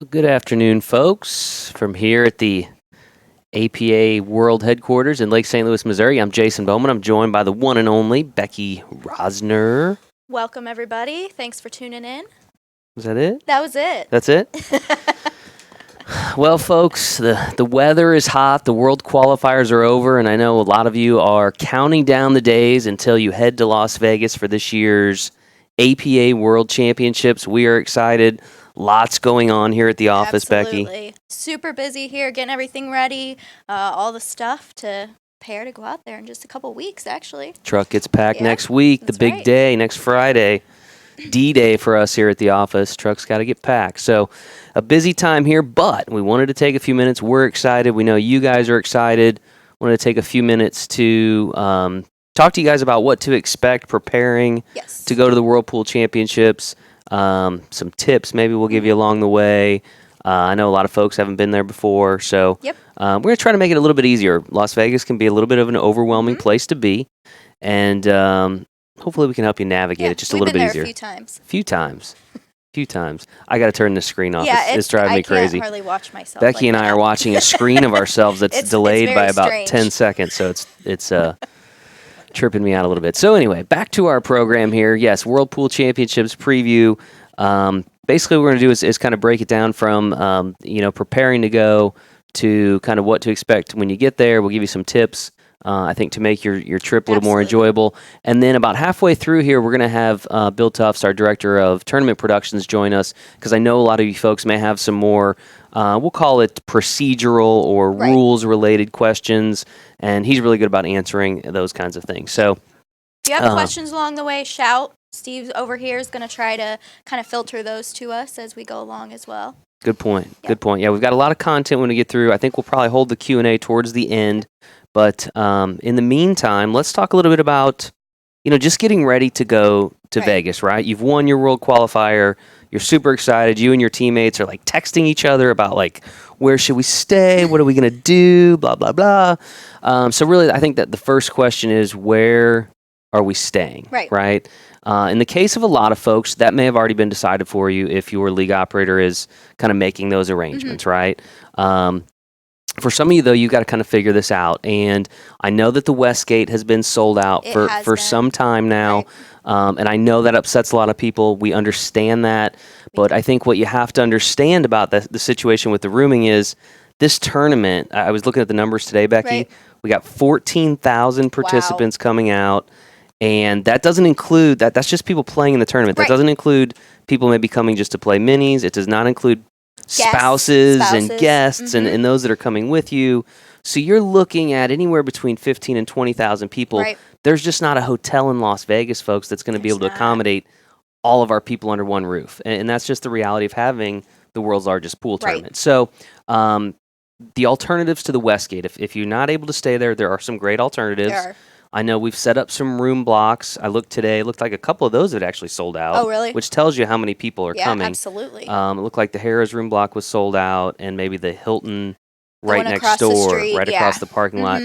Good afternoon, folks. From here at the APA World Headquarters in Lake St. Louis, Missouri, I'm Jason Bowman. I'm joined by the one and only Becky Rosner. Welcome, everybody. Thanks for tuning in. Was that it? That was it. That's it? Well, folks, the weather is hot. The World Qualifiers are over, and I know a lot of you are counting down the days until you head to Las Vegas for this year's APA World Championships. We are excited. Lots going on here at the office, Absolutely. Becky. Super busy here, getting everything ready, all the stuff to prepare to go out there in just a couple weeks, actually. Truck gets packed Yeah, next week, the that's big right. day, next Friday. D-Day for us here at the office. Truck's got to get packed. So a busy time here, but we wanted to take a few minutes. We're excited. We know you guys are excited. Wanted to take a few minutes to talk to you guys about what to expect preparing Yes. to go to the Whirlpool Championships. Some tips maybe we'll give you along the way. I know a lot of folks haven't been there before, so Yep. we're going to try to make it a little bit easier. Las Vegas can be a little bit of an overwhelming place to be, and hopefully we can help you navigate it just a little bit easier. We've been there a few times. Few times. I got to turn the screen off. Yeah, It's driving me crazy. I can't hardly watch myself. Becky like and I that. are watching a screen of ourselves that's It's delayed by very about strange. 10 seconds, so it's tripping me out a little bit. So anyway, back to our program here. Yes, Whirlpool Championships preview. Basically, what we're going to do is kind of break it down from preparing to go to kind of what to expect when you get there. We'll give you some tips. I think to make your trip a little more enjoyable. And then about halfway through here, we're going to have Bill Tufts, our director of tournament productions, join us because I know a lot of you folks may have some more, we'll call it procedural or rules-related questions, and he's really good about answering those kinds of things. So If you have questions along the way, shout. Steve over here is going to try to kind of filter those to us as we go along as well. Good point. Yep. Good point. Yeah, we've got a lot of content when we get through. I think we'll probably hold the Q&A towards the end. But in the meantime, let's talk a little bit about, just getting ready to go to Vegas, right? You've won your World Qualifier. You're super excited. You and your teammates are like texting each other about like, where should we stay? What are we going to do? Blah, blah, blah. So really, I think that the first question is, where are we staying? Right? In the case of a lot of folks, that may have already been decided for you if your league operator is kind of making those arrangements, right? For some of you, though, you've got to kind of figure this out. And I know that the Westgate has been sold out for some time now. And I know that upsets a lot of people. We understand that. But I think what you have to understand about the situation with the rooming is this tournament, I was looking at the numbers today, Becky. We got 14,000 participants coming out. And that doesn't include, that's just people playing in the tournament. That doesn't include people maybe coming just to play minis. It does not include spouses and guests and those that are coming with you. So you're looking at anywhere between 15 and 20,000 people. There's just not a hotel in Las Vegas, folks, that's going to be able to accommodate all of our people under one roof. And that's just the reality of having the world's largest pool tournament. So the alternatives to the Westgate, if you're not able to stay there, there are some great alternatives. I know we've set up some room blocks. I looked today. It looked like a couple of those had actually sold out. Oh, really? Which tells you how many people are coming. Yeah, absolutely. It looked like the Harrah's room block was sold out, and maybe the Hilton right next across the door, street, across the parking lot.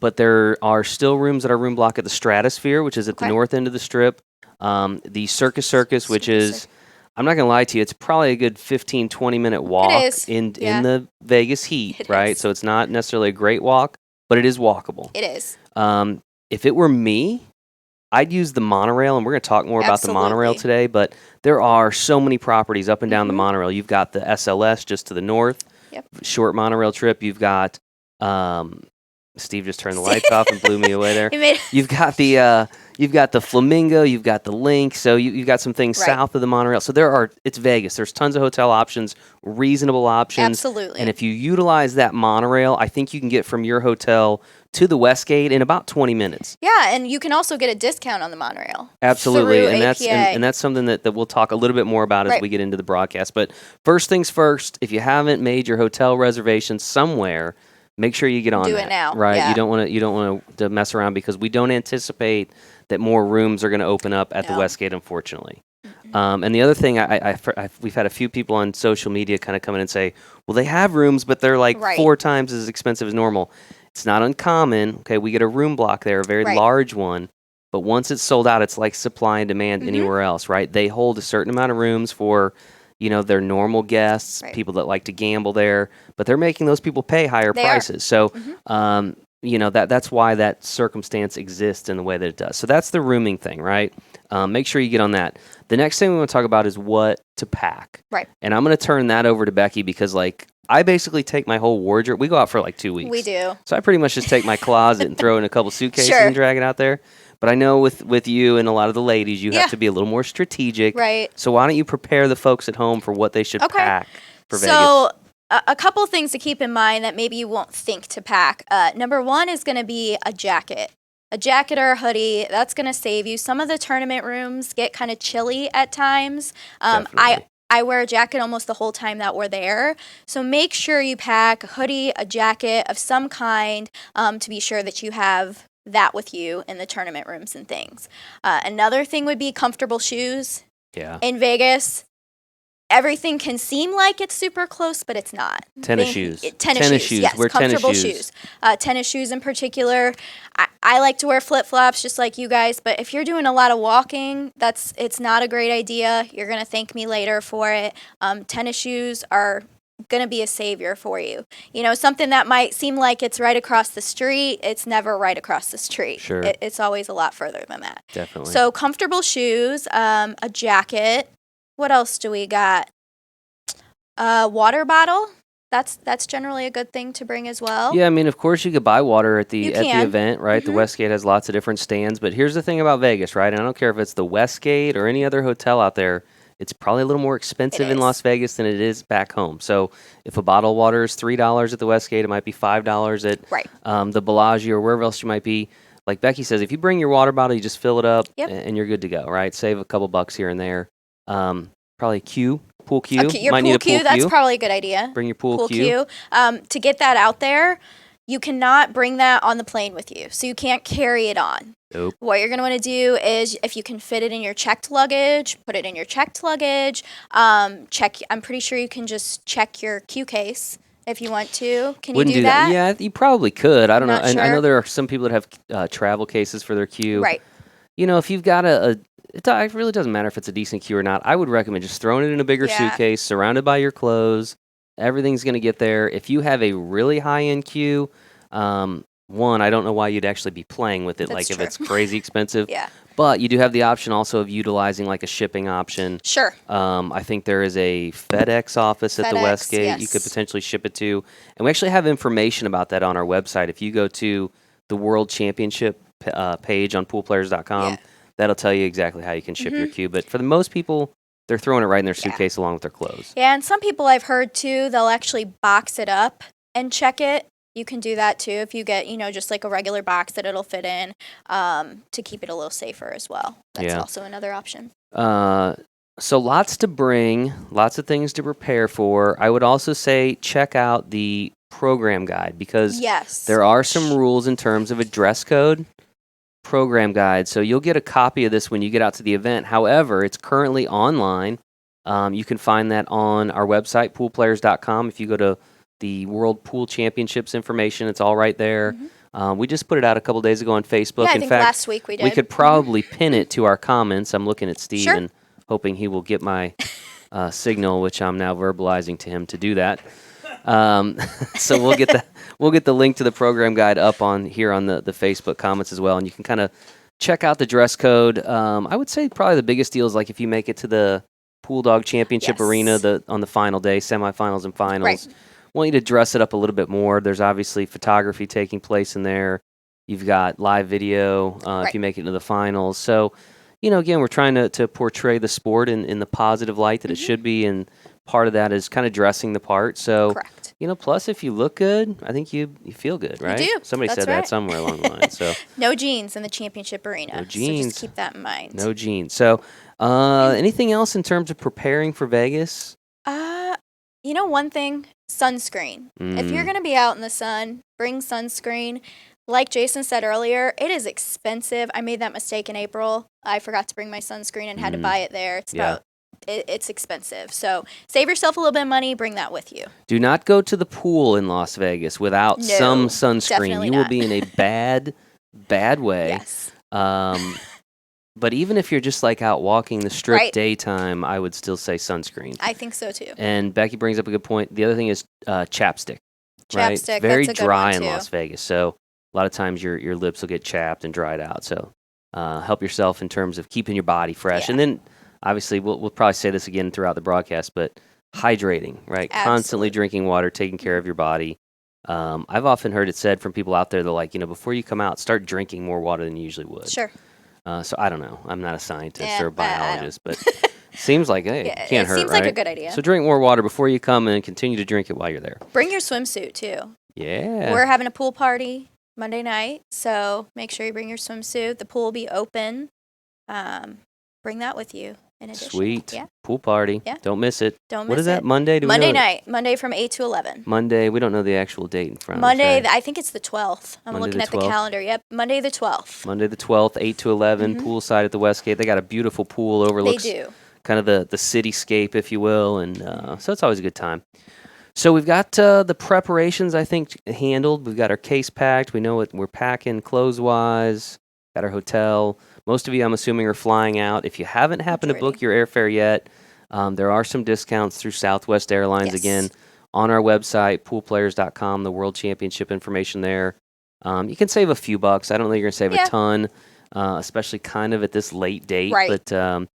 But there are still rooms that are room block at the Stratosphere, which is at the north end of the Strip. The Circus, which is, I'm not going to lie to you, it's probably a good 15, 20-minute walk in the Vegas heat, right? So it's not necessarily a great walk, but it is walkable. It is. If it were me, I'd use the Monorail, and we're going to talk more about the Monorail today, but there are so many properties up and down the Monorail. You've got the SLS just to the north, short Monorail trip. You've got, Steve just turned the lights off and blew me away there. You've got the Flamingo, you've got the Link, so you've got some things south of the Monorail. So it's Vegas. There's tons of hotel options, reasonable options. Absolutely. And if you utilize that Monorail, I think you can get from your hotel to the Westgate in about 20 minutes. Yeah, and you can also get a discount on the Monorail. Absolutely, and that's something that we'll talk a little bit more about as we get into the broadcast. But first things first, if you haven't made your hotel reservation somewhere, make sure you get on that. Do it now, right? yeah. You don't want to mess around because we don't anticipate that more rooms are going to open up at the Westgate, unfortunately. And the other thing, we've had a few people on social media kind of come in and say, well, they have rooms, but they're like 4 times as expensive as normal. It's not uncommon. Okay, we get a room block there, a very large one. but once it's sold out, it's like supply and demand anywhere else, right? They hold a certain amount of rooms for, their normal guests, Right. people that like to gamble there, but they're making those people pay higher They are. prices. So, that's why that circumstance exists in the way that it does. So that's the rooming thing, right? Make sure you get on that. The next thing we want to talk about is what to pack. Right. And I'm going to turn that over to Becky because, I basically take my whole wardrobe. We go out for 2 weeks. We do. So I pretty much just take my closet and throw in a couple suitcases Sure. and drag it out there. But I know with you and a lot of the ladies, you have to be a little more strategic. Right. So why don't you prepare the folks at home for what they should pack for Vegas? So a couple things to keep in mind that maybe you won't think to pack. Number one is going to be a jacket. A jacket or a hoodie, that's going to save you. Some of the tournament rooms get kind of chilly at times. I wear a jacket almost the whole time that we're there. So make sure you pack a hoodie, a jacket of some kind to be sure that you have that with you in the tournament rooms and things. Another thing would be comfortable shoes. Yeah. In Vegas, everything can seem like it's super close, but it's not. Tennis shoes. Tennis shoes, yes. Wear Comfortable tennis shoes. Tennis shoes in particular. I like to wear flip-flops just like you guys, but if you're doing a lot of walking, it's not a great idea. You're going to thank me later for it. Tennis shoes are going to be a savior for you. Something that might seem like it's right across the street, it's never right across the street. Sure. It's always a lot further than that. Definitely. So comfortable shoes, a jacket. What else do we got? Water bottle. That's generally a good thing to bring as well. Yeah, I mean, of course you could buy water at the event, right? Mm-hmm. The Westgate has lots of different stands, but here's the thing about Vegas, right? And I don't care if it's the Westgate or any other hotel out there, it's probably a little more expensive in Las Vegas than it is back home. So if a bottle of water is $3 at the Westgate, it might be $5 at the Bellagio or wherever else you might be. Like Becky says, if you bring your water bottle, you just fill it up and you're good to go, right? Save a couple bucks here and there. Probably pool cue. Your pool cue, that's probably a good idea. Bring your pool cue. To get that out there, you cannot bring that on the plane with you. So you can't carry it on. Nope. What you're going to want to do is, if you can fit it in your checked luggage, put it in your checked luggage. I'm pretty sure you can just check your cue case if you want to. Can you do that? Yeah, you probably could. I don't know. Not sure. I know there are some people that have travel cases for their cue. Right. If you've got it really doesn't matter if it's a decent cue or not. I would recommend just throwing it in a bigger suitcase, surrounded by your clothes. Everything's going to get there. If you have a really high-end cue, one, I don't know why you'd actually be playing with it, That's if true. it's crazy expensive. Yeah. But you do have the option also of utilizing a shipping option. Sure. I think there is a FedEx office at the Westgate you could potentially ship it to. And we actually have information about that on our website. If you go to the World Championship page on poolplayers.com, that'll tell you exactly how you can ship your cue. But for the most people, they're throwing it right in their suitcase along with their clothes. Yeah, and some people I've heard too, they'll actually box it up and check it. You can do that too if you get, just like a regular box that it'll fit in to keep it a little safer as well. That's also another option. So lots to bring, lots of things to prepare for. I would also say check out the program guide because there are some rules in terms of a dress code program guide. So you'll get a copy of this when you get out to the event. However, it's currently online. You can find that on our website, poolplayers.com. If you go to the World Pool Championships information, it's all right there. We just put it out a couple days ago on Facebook. Yeah, I in think fact, last week we did. We could probably pin it to our comments. I'm looking at Steve and hoping he will get my signal, which I'm now verbalizing to him to do that. So we'll get the link to the program guide up on here on the Facebook comments as well, and you can kind of check out the dress code. I would say probably the biggest deal is if you make it to the Pool Dog Championship arena on the final day, semifinals and finals. Right. Want you to dress it up a little bit more. There's obviously photography taking place in there. You've got live video if you make it into the finals. So, again, we're trying to portray the sport in the positive light that it should be, and part of that is kind of dressing the part. So, plus if you look good, I think you feel good, right? You do. Somebody said that somewhere along the line. So no jeans in the championship arena. No jeans. So just keep that in mind. No jeans. So anything else in terms of preparing for Vegas? One thing, sunscreen. If you're going to be out in the sun, bring sunscreen. Like Jason said earlier, it is expensive. I made that mistake in April. I forgot to bring my sunscreen and had to buy it there. It's expensive. So save yourself a little bit of money. Bring that with you. Do not go to the pool in Las Vegas without some sunscreen. You will be in a bad way. Yes. But even if you're just like out walking the strip Right. daytime, I would still say sunscreen. I think so too. And Becky brings up a good point. The other thing is chapstick. Right? It's Chapstick, very that's a good dry one in too. Las Vegas, so a lot of times your lips will get chapped and dried out. So help yourself in terms of keeping your body fresh. Yeah. And then obviously we'll probably say this again throughout the broadcast, but hydrating, right? Constantly Absolutely. drinking water, taking care of your body. I've often heard it said from people out there, they're like, before you come out, start drinking more water than you usually would. Sure. So I don't know. I'm not a scientist Yeah, or a I don't- biologist, but seems like, hey, Yeah, can't it hurt, seems right? like a good idea. So drink more water before you come and continue to drink it while you're there. Bring your swimsuit too. Yeah. We're having a pool party Monday night, so make sure you bring your swimsuit. The pool will be open. Bring that with you. In addition. Sweet. Yeah. Pool party. Yeah. Don't miss it. Don't miss What is that? it. Monday? Do we Monday know it? night. Monday from 8 to 11. Monday. We don't know the actual date in front Monday, of us. Right? I think it's the 12th. I'm Monday looking the at the 12th? calendar. Yep, Monday the 12th. Monday the 12th, 8 to 11, Mhm. poolside at the Westgate. They got a beautiful pool, They overlooks do. kind of the cityscape, if you will, and so it's always a good time. So we've got the preparations, I think, handled. We've got our case packed. We know what we're packing clothes-wise. Got our hotel. Most of you, I'm assuming, are flying out. If you haven't happened to book Majority. your airfare yet, there are some discounts through Southwest Airlines. Yes. Again, on our website, poolplayers.com, the World Championship information there. You can save a few bucks. I don't think you're going to save Yeah. a ton, especially kind of at this late date. Right. But,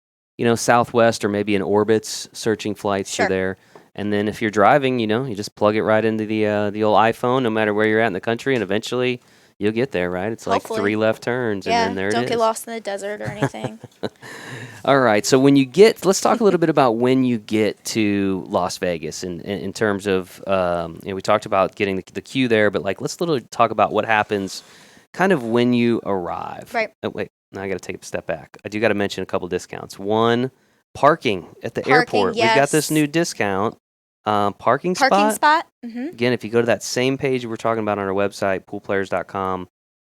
Southwest or maybe an Orbitz searching flights Sure. to there. And then if you're driving, you just plug it right into the old iPhone, no matter where you're at in the country, and eventually you'll get there, right? It's like Hopefully. 3 left turns, Yeah, and then there it is. don't get lost in the desert or anything. All right, so let's talk a little bit about when you get to Las Vegas in terms of, we talked about getting the queue there, but let's literally talk about what happens kind of when you arrive. Right. Oh, wait, now I got to take a step back. I do got to mention a couple discounts. One, parking at the Parking, airport. We've got this yes. new discount. Parking Parking spot. spot? Mm-hmm. Again, if you go to that same page we're talking about on our website, poolplayers.com,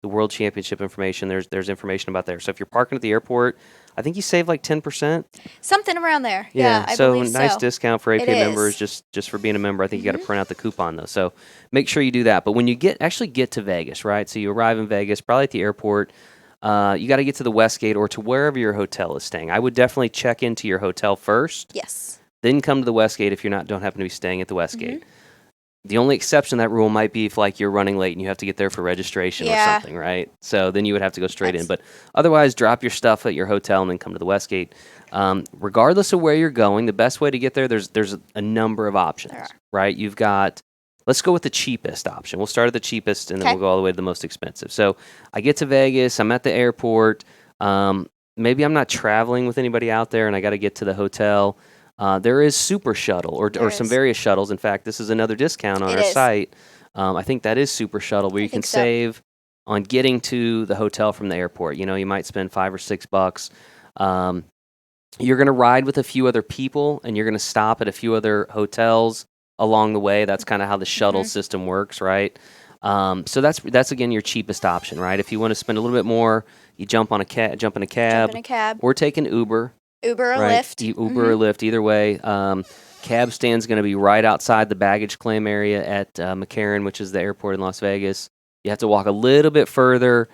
the World Championship information, there's information about there. So if you're parking at the airport, I think you save like 10%. Something around there. Yeah, I so believe nice so. discount for AP It members is. just for being a member. I think you got to Mhm. print out the coupon though. So make sure you do that. But when you actually get to Vegas, right? So you arrive in Vegas, probably at the airport. You got to get to the Westgate or to wherever your hotel is staying. I would definitely check into your hotel first. Yes. Then come to the Westgate if you don't happen to be staying at the Westgate. Mm-hmm. The only exception to that rule might be if you're running late and you have to get there for registration or Yeah. something, right? So then you would have to go straight in. That's- But otherwise, drop your stuff at your hotel and then come to the Westgate. Regardless of where you're going, the best way to get there, there's a number of options, There are. right? You've got. Let's go with the cheapest option. We'll start at the cheapest and then Okay. we'll go all the way to the most expensive. So I get to Vegas. I'm at the airport. Maybe I'm not traveling with anybody out there and I got to get to the hotel. There is Super Shuttle or There some is. various shuttles. In fact, this is another discount on It our is. site. I think that is Super Shuttle where I you can think so. save on getting to the hotel from the airport. You might spend $5 or $6. You're going to ride with a few other people and you're going to stop at a few other hotels along the way. That's kind of how the shuttle Mhm. system works, right? So that's again your cheapest option, right? If you want to spend a little bit more, you jump in a cab, Jump in a cab. or take an Uber. Uber or Right, Lyft. Uber or Lyft, either way. Cab stand's going to be right outside the baggage claim area at McCarran, which is the airport in Las Vegas. You have to walk a little bit further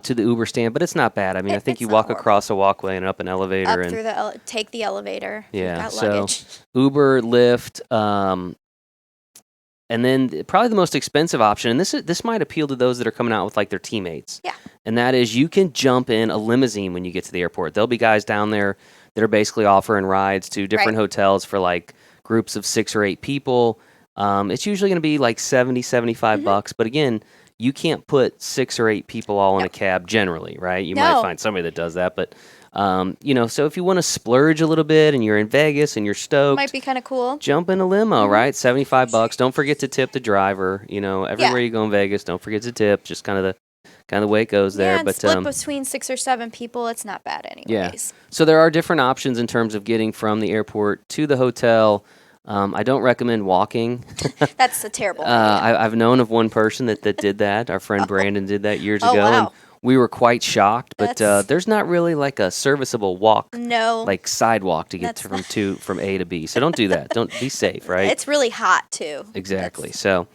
to the Uber stand, but it's not bad. I mean, I think It's you not walk horrible. across a walkway and up an elevator. Up and through the take the elevator. if you've Yeah, got so- luggage. Uber, Lyft, and then probably the most expensive option, and this might appeal to those that are coming out with their teammates. Yeah. And that is you can jump in a limousine when you get to the airport. There'll be guys down there that are basically offering rides to different Right. hotels for groups of 6 or 8 people. It's usually going to be $70-$75 Mhm. bucks, but again, you can't put 6 or 8 people all in No. a cab generally, right? You might No. find somebody that does that, but so if you want to splurge a little bit and you're in Vegas and you're stoked, Might be kind of cool. jump in a limo, Mhm. right? $75 bucks. Don't forget to tip the driver. Everywhere you go in Vegas, don't forget to tip. Just kind of the way it goes there. Yeah, and But split between 6 or 7 people. It's not bad anyways. so there are different options in terms of getting from the airport to the hotel. I don't recommend walking. That's a terrible idea. I've known of one person that did that. Our friend Brandon did that years Oh, ago, and wow. we were quite shocked. But That's- there's not really a serviceable walk, No. sidewalk to get That's from A to B. So don't do that. Don't be safe, right? It's really hot too. Exactly. That's- So,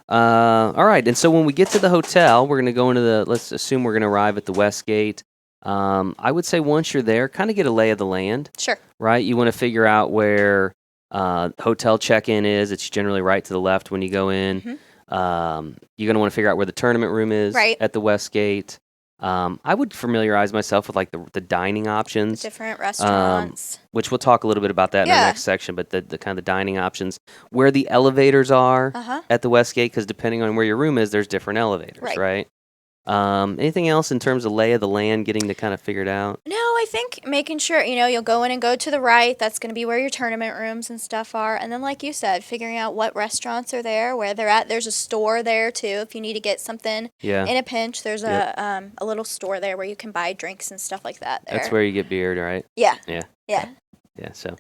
all right. And so when we get to the hotel, we're going to go into let's assume we're going to arrive at the Westgate. I would say once you're there, kind of get a lay of the land, Sure. right? You want to figure out where hotel check-in is. It's generally right to the left when you go in. You're going to want to figure out where the tournament room is Right. at the Westgate. I would familiarize myself with like the dining options, Different restaurants. which we'll talk a little bit about that in our Yeah. next section. But the kind of the dining options, where the elevators are Uh-huh. at the Westgate, because depending on where your room is, there's different elevators, Right. right? Anything else in terms of lay of the land, getting to kind of figure it out? No, I think making sure, you'll go in and go to the right. That's going to be where your tournament rooms and stuff are. And then, like you said, figuring out what restaurants are there, where they're at. There's a store there, too. If you need to get something Yeah. in a pinch, there's a little store there where you can buy drinks and stuff like that there. That's where you get beer, right? Yeah. Yeah. Yeah. Yeah, so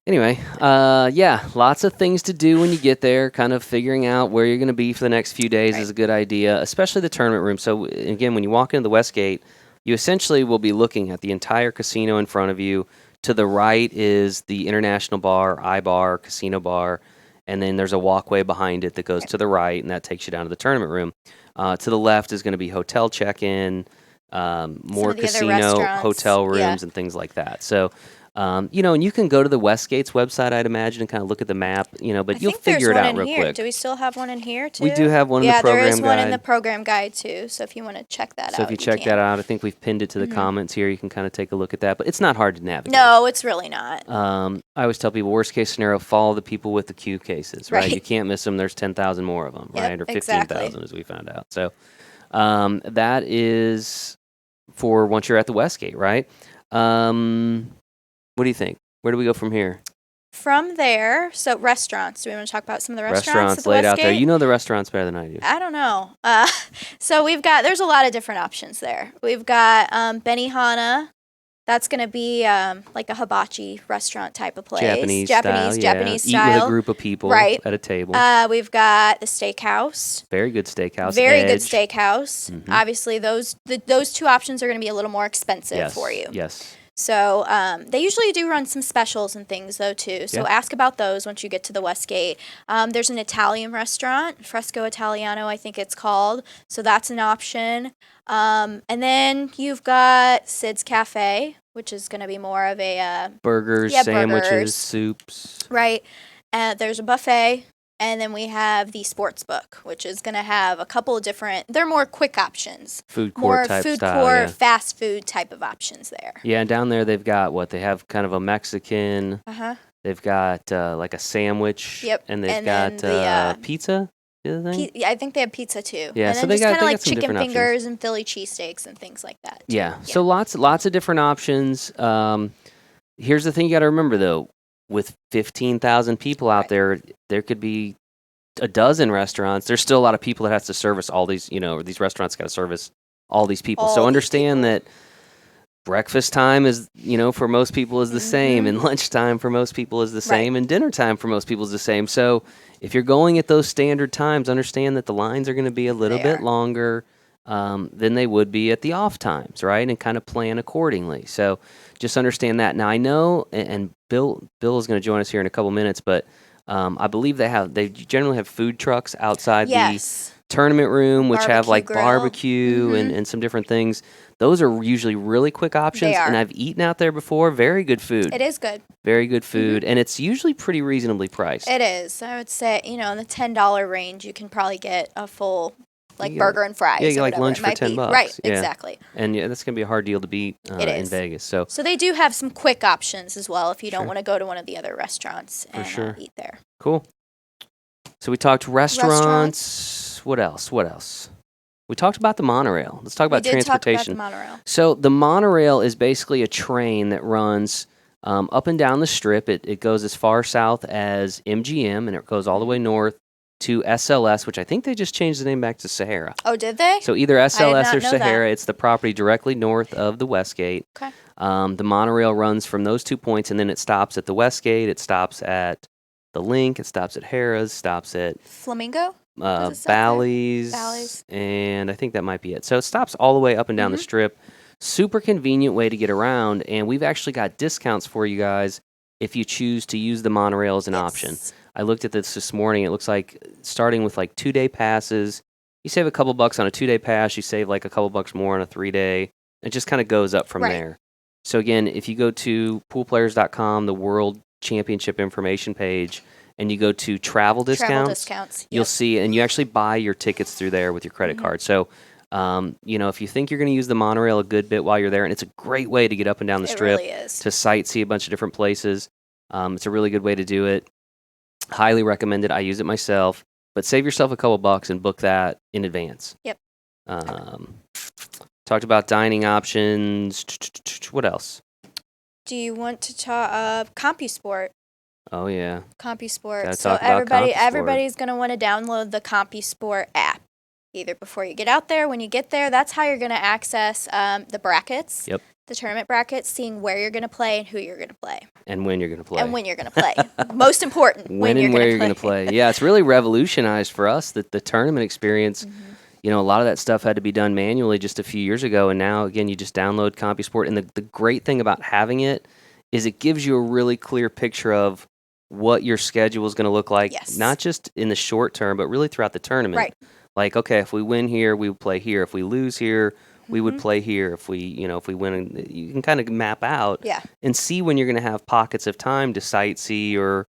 anyway, lots of things to do when you get there. Kind of figuring out where you're going to be for the next few days is a good idea, especially the tournament room. So again, when you walk into the Westgate, you essentially will be looking at the entire casino in front of you. To the right is the International Bar, iBar, Casino Bar, and then there's a walkway behind it that goes to the right, and that takes you down to the tournament room. To the left is going to be hotel check-in, more of the other casino, restaurants. hotel rooms, Yeah. and things like that. So, and you can go to the Westgate's website, I'd imagine, and kind of look at the map, but I you'll think figure there's it one out in real here. quick. Do we still have one in here, too? We do have one in the Yeah, there program is one in guide. the program guide, too. So if you want to check that out. So if you check can. that out, I think we've pinned it to the comments here. You can kind of take a look at that, but it's not hard to navigate. No, it's really not. I always tell people, worst case scenario, follow the people with the cube cases, right? Right. You can't miss them. There's 10,000 more of them, Yep, right? Or 15,000 exactly. as we found out. So that is for once you're at the Westgate, right? What do you think? Where do we go from here? From there, so restaurants. Do we want to talk about some of the restaurants at the laid out there. Westgate? You know the restaurants better than I do. I don't know. So there's a lot of different options there. We've got Benihana. That's going to be like a hibachi restaurant type of place. Japanese style. Japanese Eat style. with a group of people Right. at a table. We've got the steakhouse. Very good steakhouse. Very good Edge. steakhouse. Mhm. Obviously, those two options are going to be a little more expensive Yes. for you. Yes. So they usually do run some specials and things, though, too. So Yeah. ask about those once you get to the Westgate. There's an Italian restaurant, Fresco Italiano, I think it's called. So that's an option. And then you've got Sid's Cafe, which is going to be more of a Burgers, yeah, sandwiches, burgers. soups. right. There's a buffet. And then we have the Sportsbook, which is going to have a couple of different, they're more quick options. Food court More type food style. court, Yeah. fast food type of options there. Yeah, and down there they've got what? They have kind of a Mexican. Uh-huh. They've got like a sandwich. Yep, And they've and got then the, pizza. The other thing? I think they have pizza too. Yeah, and so then they just got- kind of they like got some chicken different options. fingers and Philly cheesesteaks and things like that. too. Yeah. So lots of different options. Here's the thing you got to remember though: with 15,000 people out Right. there could be a dozen restaurants. There's still a lot of people that has to service all these. These restaurants got to service all these people. All So these understand people. that breakfast time is, for most people is the same, and lunchtime for most people is the same, and dinner time for most people is the same. So if you're going at those standard times, understand that the lines are going to be a little They bit are. longer than they would be at the off times, right? And kind of plan accordingly. So just understand that. Now I know, and Bill is going to join us here in a couple minutes, but I believe they generally have food trucks outside Yes. the tournament room, which have Barbecue like grill. barbecue and some different things. Those are usually really quick options, They are. and I've eaten out there before. Very good food. It is good. Very good food, and it's usually pretty reasonably priced. It is. I would say, in the $10 range, you can probably get a full You get- burger and fries. yeah, you get or like whatever lunch it for might be. $10. Right. Yeah. Exactly. And yeah, that's going to be a hard deal to beat It in is. Vegas. So So they do have some quick options as well if you don't Sure. want to go to one of the other restaurants and sure. eat there. cool. So we talked restaurants. What else? We talked about the monorail. Let's talk about We did talk about transportation. the monorail. So the monorail is basically a train that runs up and down the strip. It goes as far south as MGM, and it goes all the way north to SLS, which I think they just changed the name back to Sahara. Oh, did they? So either SLS not or know that. Sahara. It's the property directly north of the Westgate. Okay. The monorail runs from those 2 points, and then it stops at the Westgate. It stops at the Link. It stops at Harrah's. Stops at Flamingo? Does it stop there? Bally's, and I think that might be it. So it stops all the way up and down the Mm-hmm. strip. Super convenient way to get around, and we've actually got discounts for you guys if you choose to use the monorail as an option. Yes. I looked at this morning. It looks like starting with like 2-day passes, you save a couple bucks on a 2-day pass. You save like a couple bucks more on a 3-day. It just kind of goes up from Right. there. So again, if you go to poolplayers.com, the World Championship information page, and you go to travel discounts, you'll Yep. see, and you actually buy your tickets through there with your credit Mhm. card. So, if you think you're going to use the monorail a good bit while you're there, and it's a great way to get up and down the It strip, really is. to sightsee a bunch of different places. It's a really good way to do it. Highly recommend it. I use it myself. But save yourself a couple bucks and book that in advance. Yep. Talked about dining options. What else? Do you want to talk Compusport? Oh yeah. Compusport. Gotta So talk about Compusport. everybody's going to want to download the Compusport app. Either before you get out there, when you get there, that's how you're going to access the brackets. Yep. The tournament brackets, seeing where you're going to play and who you're going to play. And when you're going to play. And when you're going to play. Most important, when and where you're going to play. Yeah, it's really revolutionized for us that the tournament experience. Mm-hmm. A lot of that stuff had to be done manually just a few years ago, and now again you just download Compusport. And the great thing about having it is it gives you a really clear picture of what your schedule is going to look like, Yes. not just in the short term, but really throughout the tournament. Right. Like, okay, if we win here, we would play here. If we lose here, we would Mhm. play here. If we win, you can kind of map out Yeah. and see when you're going to have pockets of time to sightsee or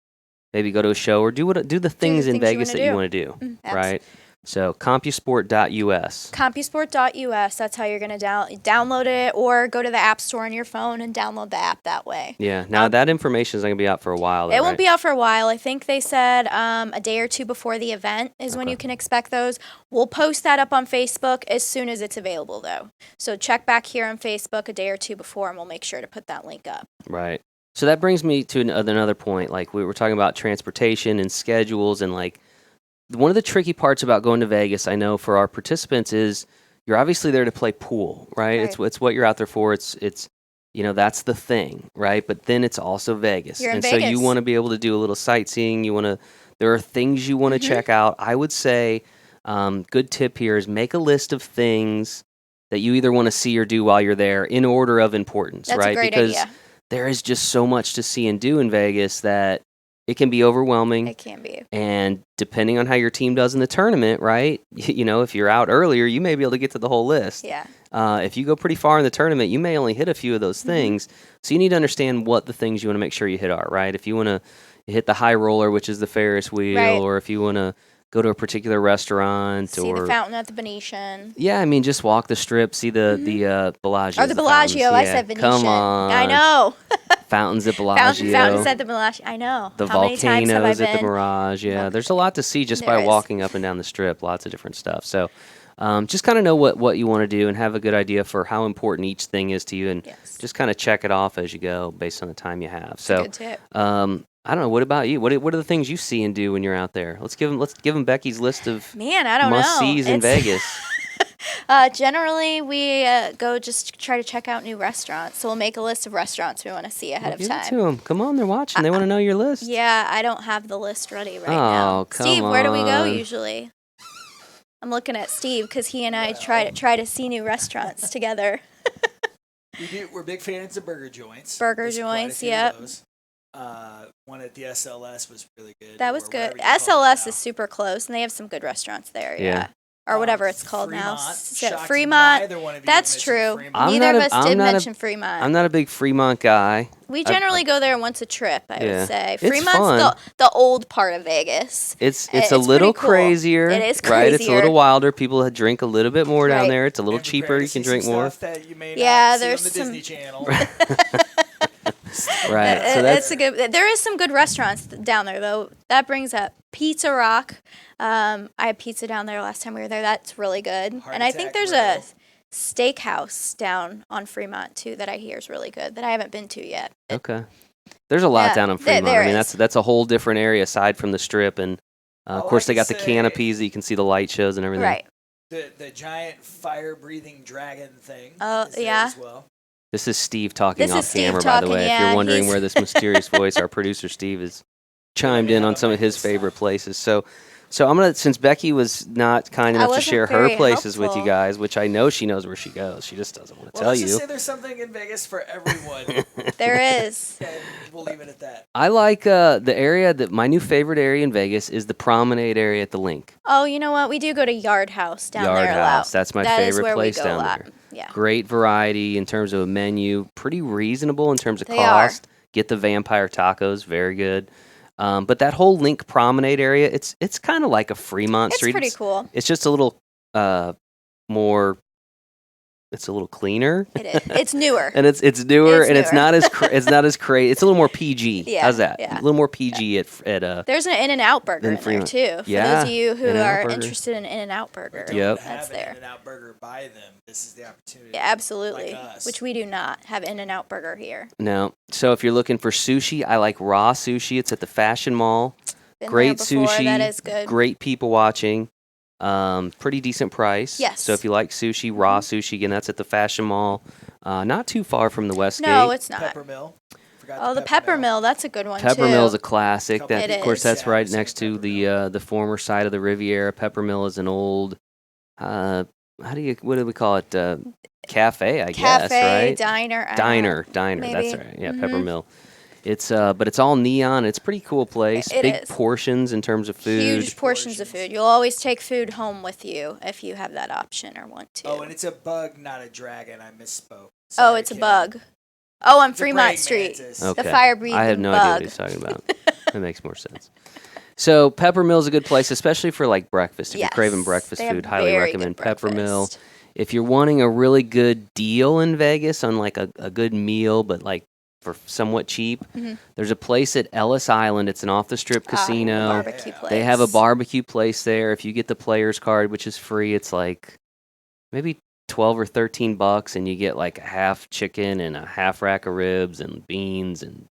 maybe go to a show or do the things in things you Vegas wanna that you do. want to do, Mm, right? So Compusport.us. Compusport.us, that's how you're going to download it, or go to the App Store on your phone and download the app that way. Yeah. Now that information is not going to be out for a while. Though, It won't right? be out for a while. I think they said a day or two before the event is when Okay. you can expect those. We'll post that up on Facebook as soon as it's available, though. So check back here on Facebook a day or two before, and we'll make sure to put that link up. Right. So that brings me to another point. Like we were talking about transportation and schedules, and like one of the tricky parts about going to Vegas, I know for our participants, is you're obviously there to play pool, right? Right. It's what you're out there for. It's that's the thing, right? But then it's also Vegas, You're in and so you Vegas. want to be able to do a little sightseeing. There are things you want to Mhm. check out. I would say, good tip here is make a list of things that you either want to see or do while you're there in order of importance, That's right? a great Because idea. there is just so much to see and do in Vegas that it can be overwhelming. It can be. And depending on how your team does in the tournament, right? If you're out earlier, you may be able to get to the whole list. Yeah. If you go pretty far in the tournament, you may only hit a few of those Mhm. things. So you need to understand what the things you want to make sure you hit are, right? If you want to hit the high roller, which is the Ferris wheel, Right. or if you want to go to a particular restaurant, See or the fountain at the Venetian. yeah, I mean, just walk the strip, see the Bellagio. Or the Bellagio. I said Venetian. Come on, I know. fountains at Bellagio. Fountains at the Bellagio. I know. The How many times have I volcanoes at the been? Mirage. Yeah, there's a lot to see just There by is. walking up and down the strip. Lots of different stuff. So just kind of know what you want to do and have a good idea for how important each thing is to you, and Yes. just kind of check it off as you go based on the time you have. So Good tip. I don't know. What about you? What are the things you see and do when you're out there? Let's give them Becky's list of Man, I don't know. must-sees in It's- Vegas. Generally, we go just try to check out new restaurants. So we'll make a list of restaurants we want to see ahead of Give it time. to them. Come on, they're watching. They want to know your list. Yeah, I don't have the list ready right Oh, now. come Steve, where do we go on. usually? I'm looking at Steve because he and I try to see new restaurants together. We're big fans of burger joints. Burger There's quite a joints, few of yep. those. One at the SLS was really good. That was or good. whatever you call it SLS now. is super close, and they have some good restaurants there. Yeah. Yeah. Or whatever it's called now. Fremont. So Shocked Fremont. neither one of you That's mentioned true. Fremont. I'm Neither not of a- us I'm did not a- mention Fremont. I'm not a big Fremont guy. We generally go there once a trip, I Yeah. would say. It's Fremont's fun. the old part of Vegas. It's It's a little pretty cool. crazier. It is right. It's a crazier. little wilder. People drink a little bit more down Right. there. It's a little And prepare cheaper. to You can see drink some more. stuff that you may Yeah, not see there's on the some- Disney Channel. Right. So that's It's a good. There is some good restaurants down there, though. That brings up Pizza Rock. I had pizza down there last time we were there. That's really good. Heart And I think Attack there's Grill. a steakhouse down on Fremont too that I hear is really good that I haven't been to yet. okay. There's a lot Yeah, down in there- Fremont. there I mean, is. that's a whole different area aside from the strip, and of All course I they got can the say- canopies that you can see the light shows and everything. Right. The giant fire-breathing dragon thing. Oh, is there yeah. As well. This is Steve talking This is off Steve camera, by the talking, way. If yeah, you're wondering he's- where this mysterious voice, our producer Steve, is chimed in on some of his favorite places. So So I'm gonna, since Becky was not kind I enough to wasn't share her very places with you helpful. guys, which I know she knows where she goes. She just doesn't want to Well, tell let's just you. say there's something in Vegas for everyone, There is. and we'll leave it at that. I like the area that my new favorite area in Vegas is the promenade area at the Link. Oh, you know what? We do go to Yard House down Yard there a lot. House, that's my That is favorite where place we go down a lot. there. Yeah. Great variety in terms of a menu, pretty reasonable in terms of They are. cost. Get the vampire tacos, very good. But that whole Link Promenade area, it's kind of like a Fremont It's Street. pretty cool. It's just a little more. It's a little cleaner. It is. It's newer. And it's newer, It's and it's newer. not as it's not as crazy. It's a little more PG. Yeah, How's that? yeah. A little more PG at There's an In-N-Out burger Then in there Fremont. too. For Yeah, those of you who In-N-Out are burger. interested in In-N-Out burger, Don't Yep. that's have an there. In-N-Out burger by them. This is the opportunity. Yeah, absolutely. Like us. Which we do not have In-N-Out burger here. No. So if you're looking for sushi, I like raw sushi. It's at the Fashion Mall. Been Great there before. sushi. That is good. Great people watching. Pretty decent price. Yes. So if you like sushi, raw sushi, again, that's at the Fashion Mall. Not too far from the Westgate. No, it's not. Peppermill. Forgot Oh, the Peppermill. That's a good one too. Peppermill is a classic. Couple That, It of course, is. that's Yeah, right I've seen next to Peppermill. the former site of the Riviera. Peppermill is an old, what do we call it? Cafe, I guess, Cafe, right? diner. I don't know. Diner. That's maybe. right. Yeah, Mhm. Peppermill. It's but it's all neon. It's a pretty cool place. It Big is. portions in terms of food. Huge portions of food. You'll always take food home with you if you have that option or want to. Oh, and it's a bug, not a dragon. I misspoke. Oh, Sorry, it's a kid. Oh, on It's a Fremont praying Street. mantis. Okay. fire-breathing I have no idea what bug. he's talking about. That makes more sense. So Peppermill's a good place, especially for like breakfast. If you're craving Yes, breakfast they have food, highly very recommend good Peppermill. breakfast. If you're wanting a really good deal in Vegas on like a good meal, but like for somewhat cheap, Mhm. there's a place at Ellis Island. It's an off the strip casino. Barbecue place. They have a barbecue place there. If you get the player's card, which is free, it's like maybe $12 or $13, and you get like a half chicken and a half rack of ribs and beans and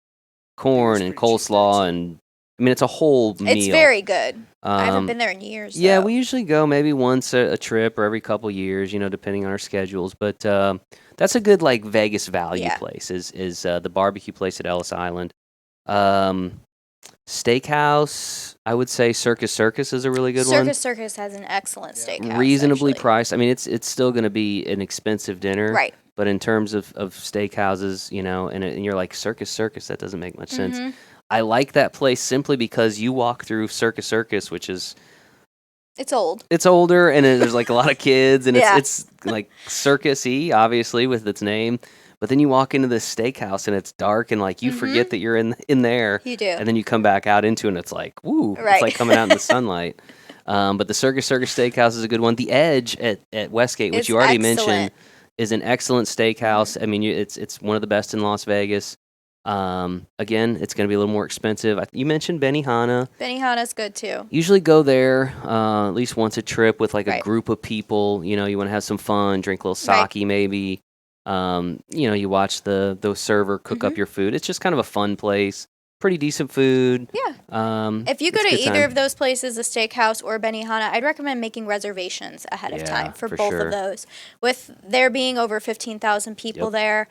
corn and pretty cheap there, coleslaw, too. and I mean it's a whole meal. It's very good. I haven't Um, been there in years. yeah, though. we usually go maybe once a trip or every couple years, depending on our schedules. But that's a good like Vegas value Yeah. place. Is the barbecue place at Ellis Island. Steakhouse, I would say Circus is a really good one. Circus has an excellent Yeah. steakhouse. Reasonably actually. priced. I mean, it's still going to be an expensive dinner, Right. But in terms of steakhouses, and you're like Circus, that doesn't make much sense. Mhm. I like that place simply because you walk through Circus, which is It's old. it's older and there's like a lot of kids and Yeah. it's like circus-y, obviously, with its name. But then you walk into this steakhouse and it's dark and like you forget that you're in there. You do. And then you come back out into it and it's like, woo, Right. it's like coming out in the sunlight. But the Circus Steakhouse is a good one. The Edge at Westgate, which It's you already excellent. mentioned, is an excellent steakhouse. I mean, it's one of the best in Las Vegas. Again, it's going to be a little more expensive. You mentioned Benihana. Benihana's good too. Usually go there at least once a trip with like a Right. group of people. You want to have some fun, drink a little Right. sake maybe. You watch the server cook Mm-hmm. up your food. It's just kind of a fun place. Pretty decent food. Yeah. If you go it's to a good either time. of those places, a steakhouse or Benihana, I'd recommend making reservations ahead of Yeah, time for for both sure. of those. With there being over 15,000 people Yep. there,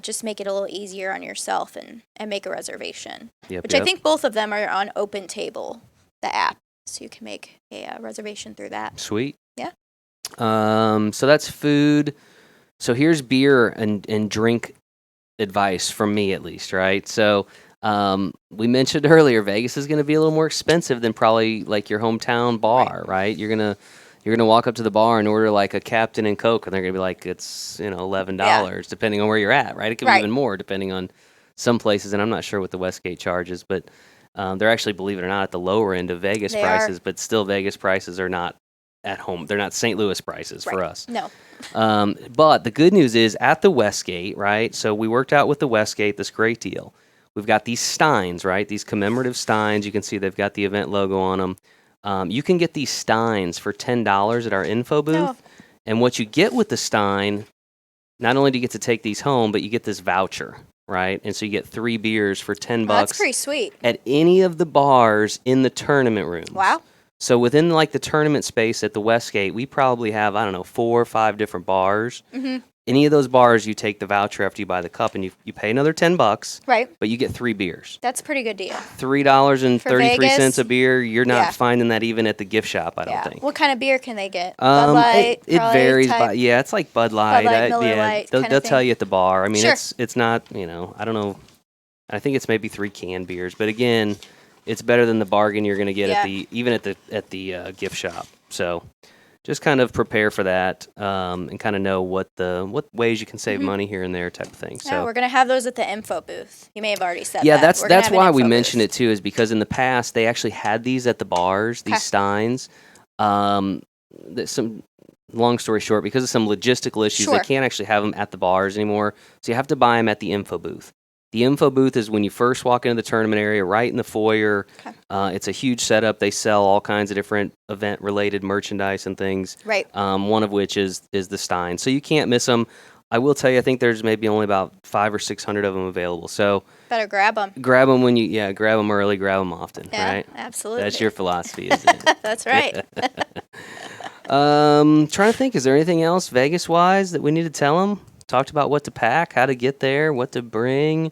just make it a little easier on yourself and make a reservation. Yep, Which yep. I think both of them are on Open Table, the app, so you can make a reservation through that. Sweet. Yeah. So that's food. So here's beer and drink advice from me, at least, right? So we mentioned earlier, Vegas is going to be a little more expensive than probably like your hometown bar, right? You're gonna walk up to the bar and order like a Captain and Coke, and they're gonna be like, it's $11, depending on where you're at, right? It could be Right. even more depending on some places, and I'm not sure what the Westgate charges, but they're actually, believe it or not, at the lower end of Vegas They prices, are. but still Vegas prices are not at home. They're not St. Louis prices for Right. us. No. But the good news is at the Westgate, right? So we worked out with the Westgate this great deal. We've got these Steins, right? These commemorative Steins. You can see they've got the event logo on them. You can get these Steins for $10 at our info booth. No. And what you get with the Stein, not only do you get to take these home, but you get this voucher, right? And so you get 3 beers for $10 That's pretty sweet. at any of the bars in the tournament rooms. Wow. So within like the tournament space at the Westgate, we probably have, I don't know, 4 or 5 different bars. Mm-hmm. any of those bars, you take the voucher after you buy the cup, and you pay another $10, Right. but you get 3 beers. That's a pretty good deal. $3.33 a beer. You're not Yeah. finding that even at the gift shop, I don't Yeah. think. What kind of beer can they get? Bud Light, it probably varies type- by it's like Bud Light. Miller Lite they'll kinda tell thing. you at the bar. I mean, Sure. it's not, I don't know. I think it's maybe 3 canned beers, but again, it's better than the bargain you're going to get Yeah. at the gift shop. So, just kind of prepare for that, and kind of know what ways you can save money here and there, type of thing. Yeah, So we're gonna have those at the info booth. You may have already said yeah, that. that's why we mentioned it too, is because in the past they actually had these at the bars, these Okay. Steins. Some long story short, because of some logistical issues, Sure. they can't actually have them at the bars anymore. So you have to buy them at the info booth. The info booth is when you first walk into the tournament area, right in the foyer. Okay. It's a huge setup. They sell all kinds of different event-related merchandise and things. Right. One of which is the Stein. So you can't miss them. I will tell you, I think there's maybe only about 500 or 600 of them available. So Better grab them. grab them grab them early, grab them often. Yeah, Right. absolutely. That's your philosophy, isn't it? That's right. Trying to think, is there anything else Vegas-wise that we need to tell them? Talked about what to pack, how to get there, what to bring.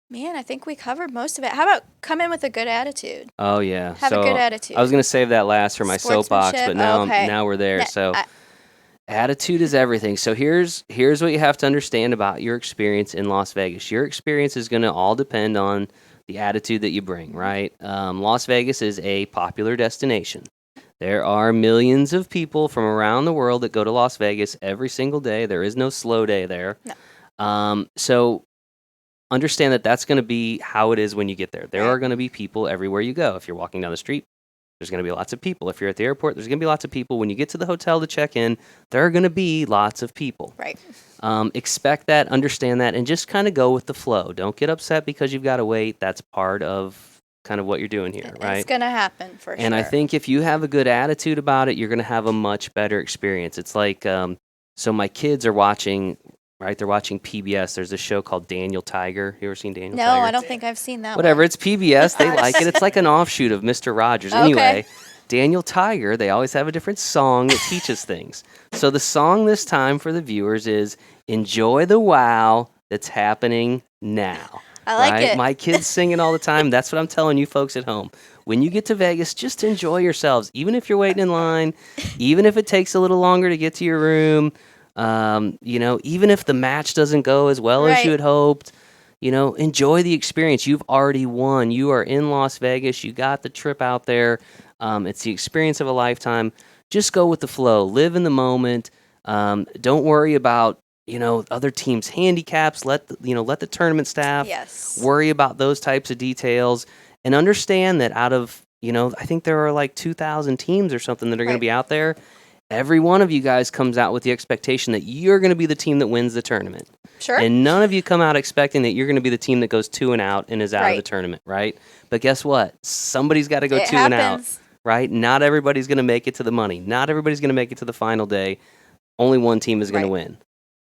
Man, I think we covered most of it. How about come in with a good attitude? Oh yeah, Have a good attitude. I was gonna save that last for my soapbox, Sportsmanship, but now okay. now we're there. Yeah, So attitude is everything. So here's what you have to understand about your experience in Las Vegas. Your experience is gonna all depend on the attitude that you bring, right? Las Vegas is a popular destination. There are millions of people from around the world that go to Las Vegas every single day. There is no slow day there. No. So understand that that's going to be how it is when you get there. There Right. are going to be people everywhere you go. If you're walking down the street, there's going to be lots of people. If you're at the airport, there's going to be lots of people. When you get to the hotel to check in, there are going to be lots of people. Right. Expect that, understand that, and just kind of go with the flow. Don't get upset because you've got to wait. That's part of kind of what you're doing here, right? It's gonna happen for sure. And I think if you have a good attitude about it, you're going to have a much better experience. It's like, so my kids are watching, right? They're watching PBS. There's a show called Daniel Tiger. You ever seen Daniel No, Tiger? I don't think I've seen that Whatever. one. It's PBS. They like it. It's like an offshoot of Mr. Rogers. Okay. Anyway, Daniel Tiger, they always have a different song that teaches things. So the song this time for the viewers is Enjoy the Wow That's Happening Now. I like right? it. My kids sing it all the time. That's what I'm telling you folks at home. When you get to Vegas, just enjoy yourselves. Even if you're waiting in line, even if it takes a little longer to get to your room, even if the match doesn't go as well as Right. you had hoped, enjoy the experience. You've already won. You are in Las Vegas. You got the trip out there. It's the experience of a lifetime. Just go with the flow. Live in the moment. Don't worry about other teams' handicaps. Let the tournament staff Yes. worry about those types of details, and understand that out of I think there are like 2,000 teams or something that are going Right. to be out there. Every one of you guys comes out with the expectation that you're going to be the team that wins the tournament. Sure. And none of you come out expecting that you're going to be the team that goes 2 and out and is out of the Right. tournament, right? But guess what? Somebody's got to go It 2 and out, happens. right? Not everybody's going to make it to the money. Not everybody's going to make it to the final day. Only one team is going to Right. win.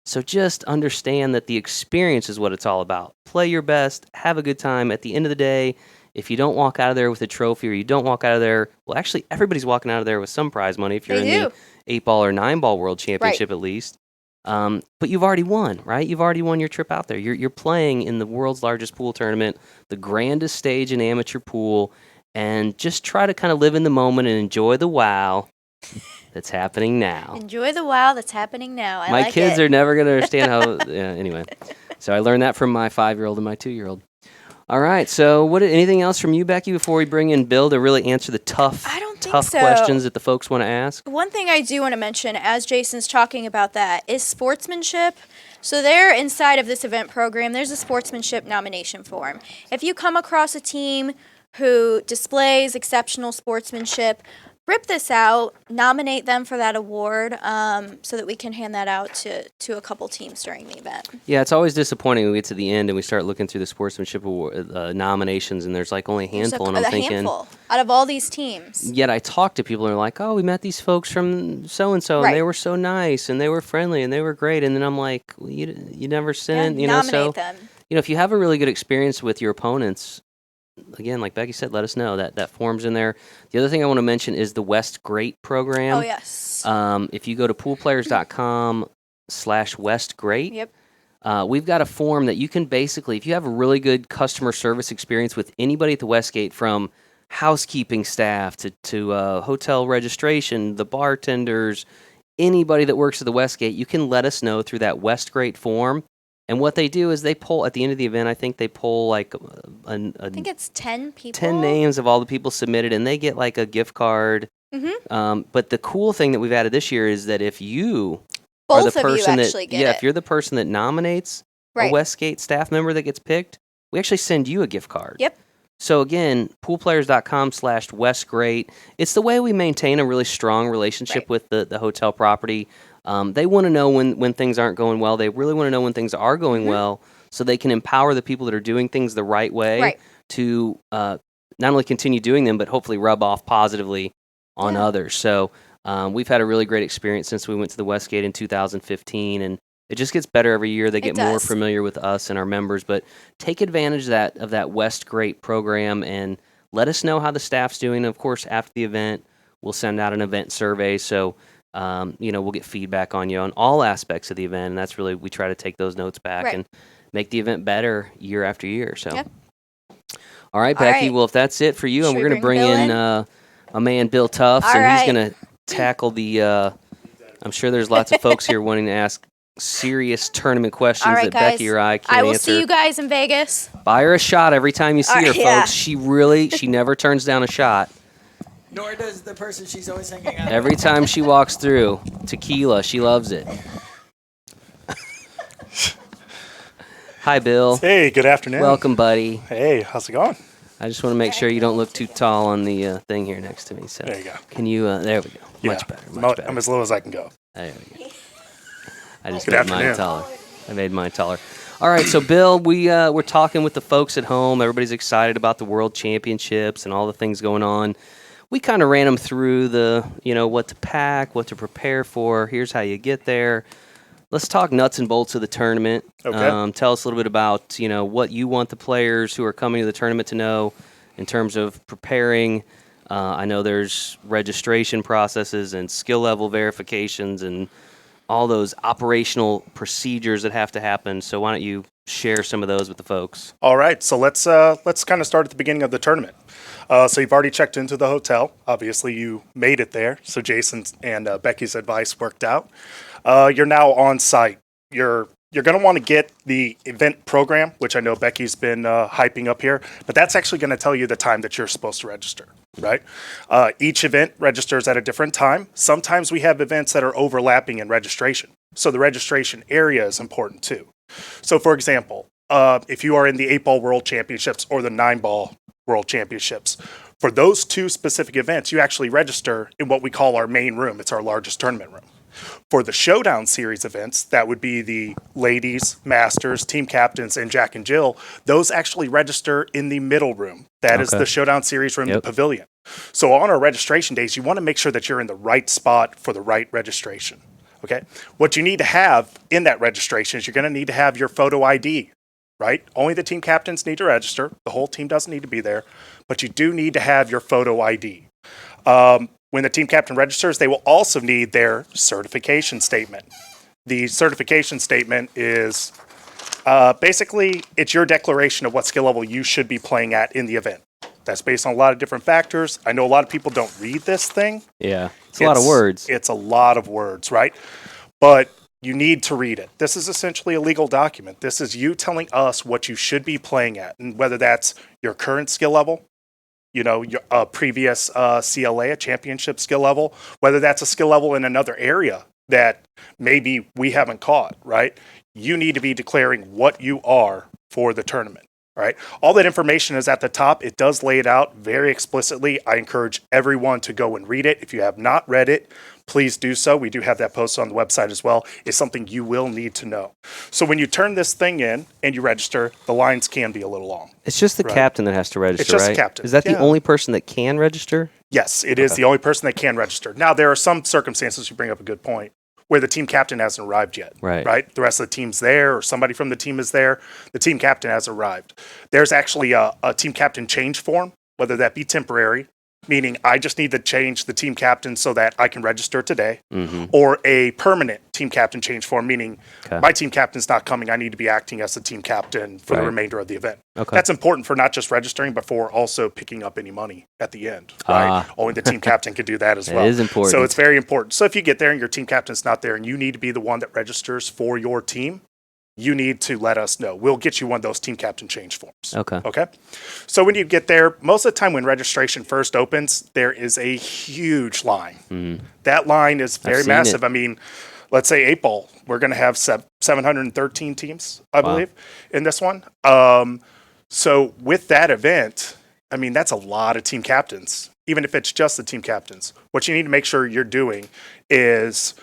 So just understand that the experience is what it's all about. Play your best, have a good time. At the end of the day, if you don't walk out of there with a trophy, or you don't walk out of there, well, actually, everybody's walking out of there with some prize money if you're They in do. the 8-ball or 9-ball world championship at least. But you've already won, right? You've already won your trip out there. You're playing in the world's largest pool tournament, the grandest stage in amateur pool, and just try to kind of live in the moment and enjoy the wow that's happening now. Enjoy the wow that's happening now. I My like kids it. are never going to understand how. Anyway, so I learned that from my 5-year-old and my 2-year-old. All right. So, anything else from you, Becky, before we bring in Bill to really answer the tough so. questions that the folks want to ask? One thing I do want to mention, as Jason's talking about that, is sportsmanship. So there, inside of this event program, there's a sportsmanship nomination form. If you come across a team who displays exceptional sportsmanship, rip this out, nominate them for that award, so that we can hand that out to a couple teams during the event. Yeah, it's always disappointing when we get to the end and we start looking through the sportsmanship award, nominations, and there's like only a handful, and I'm thinking, handful out of all these teams. Yet I talk to people and they're like, "Oh, we met these folks from so and so, and they Right. were so nice, and they were friendly, and they were great." And then I'm like, well, "You never sent, nominate so them. if you have a really good experience with your opponents." Again, like Becky said, let us know. That form's in there. The other thing I want to mention is the Westgate program. Oh, yes. If you go to poolplayers.com handicap.com/westgreat. Yep. We've got a form that you can basically, if you have a really good customer service experience with anybody at the Westgate, from housekeeping staff to hotel registration, the bartenders, anybody that works at the Westgate, you can let us know through that Westgate form. And what they do is they pull, at the end of the event, I think they pull like I think it's 10 people. 10 names of all the people submitted, and they get like a gift card. Mm-hmm. But the cool thing that we've added this year is that if you Both are the of you person actually that, get yeah, it. if you're the person that nominates a Right. Westgate staff member that gets picked, we actually send you a gift card. Yep. So again, poolplayers.com/westgreat. It's the way we maintain a really strong relationship Right. with the hotel property. They want to know when things aren't going well. They really want to know when things are going well, so they can empower the people that are doing things the right way Right. to not only continue doing them, but hopefully rub off positively on Yeah. others. So we've had a really great experience since we went to the Westgate in 2015, and it just gets better every year. They It get more does. familiar with us and our members, but take advantage of that Westgate program and let us know how the staff's doing. Of course, after the event, we'll send out an event survey, so we'll get feedback on you on all aspects of the event, and that's really, we try to take those notes back Right. and make the event better year after year. So, Yep. all right, All Becky. right. Well, if that's it for you, and Should we're we going to bring bring Bill in my man Bill Tufts, All and he's right. going to tackle the. I'm sure there's lots of folks here wanting to ask serious tournament questions All right, that guys. Becky or I can't I will answer. see you guys in Vegas. Buy her a shot every time you see All her, right, yeah. folks. She never turns down a shot. Nor does the person she's always hanging out Every with. time she walks through, tequila, she loves it. Hi, Bill. Hey, good afternoon. Welcome, buddy. Hey, how's it going? I just want to make sure you don't look too tall on the thing here next to me. So There you go. can you? There we go. Much better. Much better. I'm as low as I can go. There we go. I just Good made mine afternoon. taller. I made mine taller. All right, so Bill, we're talking with the folks at home. Everybody's excited about the World Championships and all the things going on. We kind of ran them through the, what to pack, what to prepare for. Here's how you get there. Let's talk nuts and bolts of the tournament. Okay. Tell us a little bit about, what you want the players who are coming to the tournament to know in terms of preparing. I know there's registration processes and skill level verifications and all those operational procedures that have to happen. So why don't you share some of those with the folks? All right, so let's kind of start at the beginning of the tournament. So you've already checked into the hotel. Obviously, you made it there. So Jason's and Becky's advice worked out. You're now on site. You're going to want to get the event program, which I know Becky's been hyping up here, but that's actually going to tell you the time that you're supposed to register, right? Each event registers at a different time. Sometimes we have events that are overlapping in registration. So the registration area is important too. So for example, if you are in the 8-ball World Championships or the 9-ball World Championships, for those two specific events, you actually register in what we call our main room. It's our largest tournament room. For the Showdown Series events, that would be the ladies, masters, team captains, and Jack and Jill. Those actually register in the middle room. That is the Showdown Series room, the pavilion. So on our registration days, you want to make sure that you're in the right spot for the right registration. Okay. What you need to have in that registration is you're going to need to have your photo ID, right? Only the team captains need to register. The whole team doesn't need to be there, but you do need to have your photo ID. When the team captain registers, they will also need their certification statement. The certification statement is basically, it's your declaration of what skill level you should be playing at in the event. That's based on a lot of different factors. I know a lot of people don't read this thing. Yeah, it's a lot of words. It's a lot of words, right? But you need to read it. This is essentially a legal document. This is you telling us what you should be playing at, and whether that's your current skill level, your previous CLA, a championship skill level, whether that's a skill level in another area that maybe we haven't caught, right? You need to be declaring what you are for the tournament, right? All that information is at the top. It does lay it out very explicitly. I encourage everyone to go and read it. If you have not read it, please do so. We do have that posted on the website as well. It's something you will need to know. So when you turn this thing in and you register, the lines can be a little long. It's just the captain that has to register, It's just right? the captain. Is that the Yeah. only person that can register? Yes, it is the only person that can register. Now, there are some circumstances, you bring up a good point, where the team captain hasn't arrived yet. Right. The rest of the team's there, or somebody from the team is there. The team captain has arrived. There's actually a team captain change form, whether that be temporary meaning I just need to change the team captain so that I can register today, Mm-hmm. or a permanent team captain change form, meaning Okay. my team captain's not coming. I need to be acting as the team captain for the Right. remainder of the event. Okay. That's important for not just registering, but for also picking up any money at the end, right? Only the team captain can do that as That well. is important. So it's very important. So if you get there and your team captain's not there and you need to be the one that registers for your team, you need to let us know. We'll get you one of those team captain change forms. Okay. Okay. So when you get there, most of the time when registration first opens, there is a huge line. Mm-hmm. That line is very seen massive. it. I mean, let's say 8 Ball, we're going to have 713 teams, I Wow. believe, in this one. So with that event, I mean, that's a lot of team captains, even if it's just the team captains. What you need to make sure you're doing is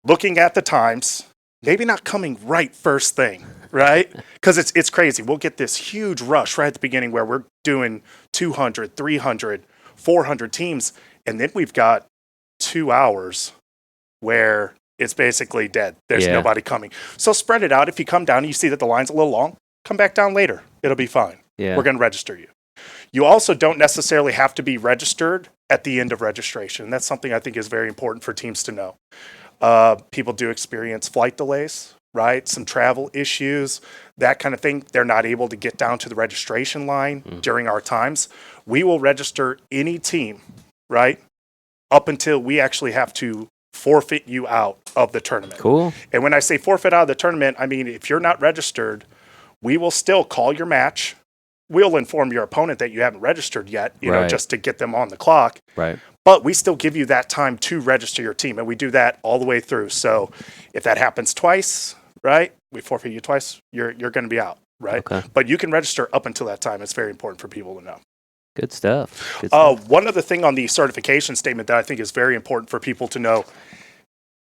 looking at the times, maybe not coming right first thing, right? Because it's crazy. We'll get this huge rush right at the beginning where we're doing 200, 300, 400 teams, and then we've got 2 hours where it's basically dead. There's Yeah. nobody coming. So spread it out. If you come down and you see that the line's a little long, come back down later. It'll be fine. Yeah. We're going to register you. You also don't necessarily have to be registered at the end of registration. That's something I think is very important for teams to know. People do experience flight delays, right? Some travel issues, that kind of thing. They're not able to get down to the registration line during our times. We will register any team, right? Up until we actually have to forfeit you out of the tournament. Cool. And when I say forfeit out of the tournament, I mean, if you're not registered, we will still call your match. We'll inform your opponent that you haven't registered yet, you know, Right. just to get them on the clock. Right. But we still give you that time to register your team, and we do that all the way through. So if that happens twice, right, we forfeit you twice, you're going to be out, right? Okay. But you can register up until that time. It's very important for people to know. Good stuff. Good stuff. One other thing on the certification statement that I think is very important for people to know,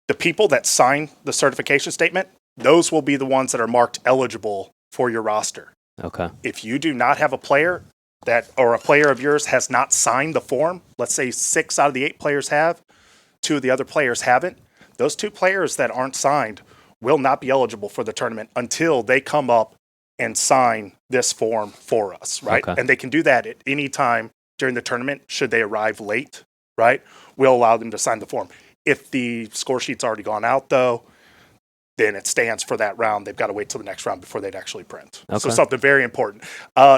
the people that sign the certification statement, those will be the ones that are marked eligible for your roster. Okay. If you do not have a player that, or a player of yours has not signed the form, let's say 6 out of the 8 players have, 2 of the other players haven't, those 2 players that aren't signed will not be eligible for the tournament until they come up and sign this form for us, right? Okay. And they can do that at any time during the tournament should they arrive late, right? We'll allow them to sign the form. If the score sheet's already gone out, though, then it stands for that round. They've got to wait till the next round before they'd actually print. So Okay. something very important.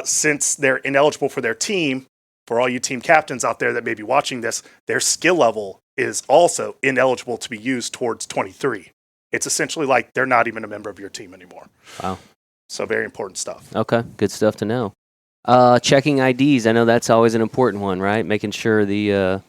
Since they're ineligible for their team, for all you team captains out there that may be watching this, their skill level is also ineligible to be used towards 23. It's essentially like they're not even a member of your team anymore. Wow. So very important stuff. Okay. Good stuff to know. Checking IDs. I know that's always an important one, right? Making sure the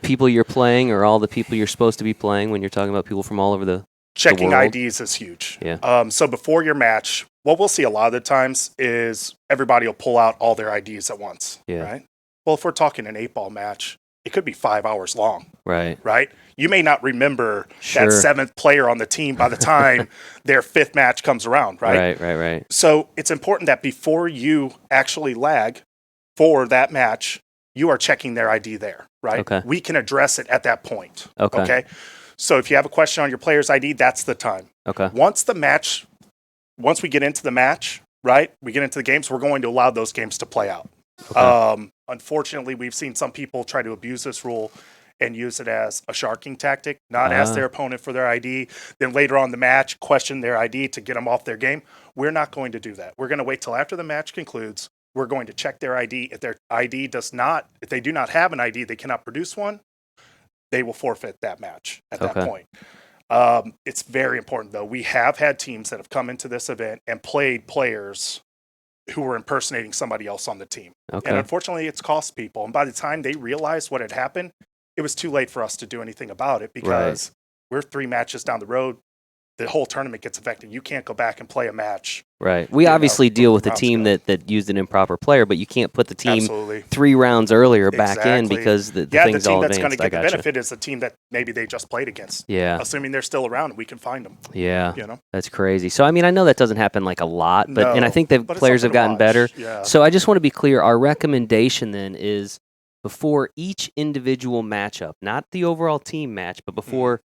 people you're playing are all the people you're supposed to be playing when you're talking about people from all over the Checking world. IDs is huge. Yeah. So before your match, what we'll see a lot of the times is everybody will pull out all their IDs at once, Yeah. right? Well, if we're talking an 8 Ball match, it could be 5 hours long, Right. right? You may not remember Sure. that 7th player on the team by the time their 5th match comes around, right? Right. So it's important that before you actually lag for that match, you are checking their ID there, right? Okay. We can address it at that point. Okay. So if you have a question on your player's ID, that's the time. Okay. Once we get into the match, right? We get into the games, we're going to allow those games to play out. Okay. Unfortunately, we've seen some people try to abuse this rule and use it as a sharking tactic, not ask their opponent for their ID, then later on in the match, question their ID to get them off their game. We're not going to do that. We're going to wait till after the match concludes. We're going to check their ID. If their ID if they do not have an ID, they cannot produce one, they will forfeit that match at that point. It's very important, though. We have had teams that have come into this event and played players who were impersonating somebody else on the team. Okay. And unfortunately, it's cost people. And by the time they realized what had happened, it was too late for us to do anything about it because we're 3 matches down the road. The whole tournament gets affected. You can't go back and play a match. Right. We you know, obviously deal with the rounds team ago. that used an improper player, but you can't put the team Absolutely. 3 rounds earlier back in Exactly. because the Yeah, the thing's team all that's going to advanced. I get the gotcha. benefit is the team that maybe they just played against. Yeah. Assuming they're still around and we can find them. Yeah. You know? That's crazy. So, I mean, I know that doesn't happen like a lot, but and I No, think the but it's players have something to gotten watch. better. Yeah. So I just want to be clear. Our recommendation then is before each individual matchup, not the overall team match, but before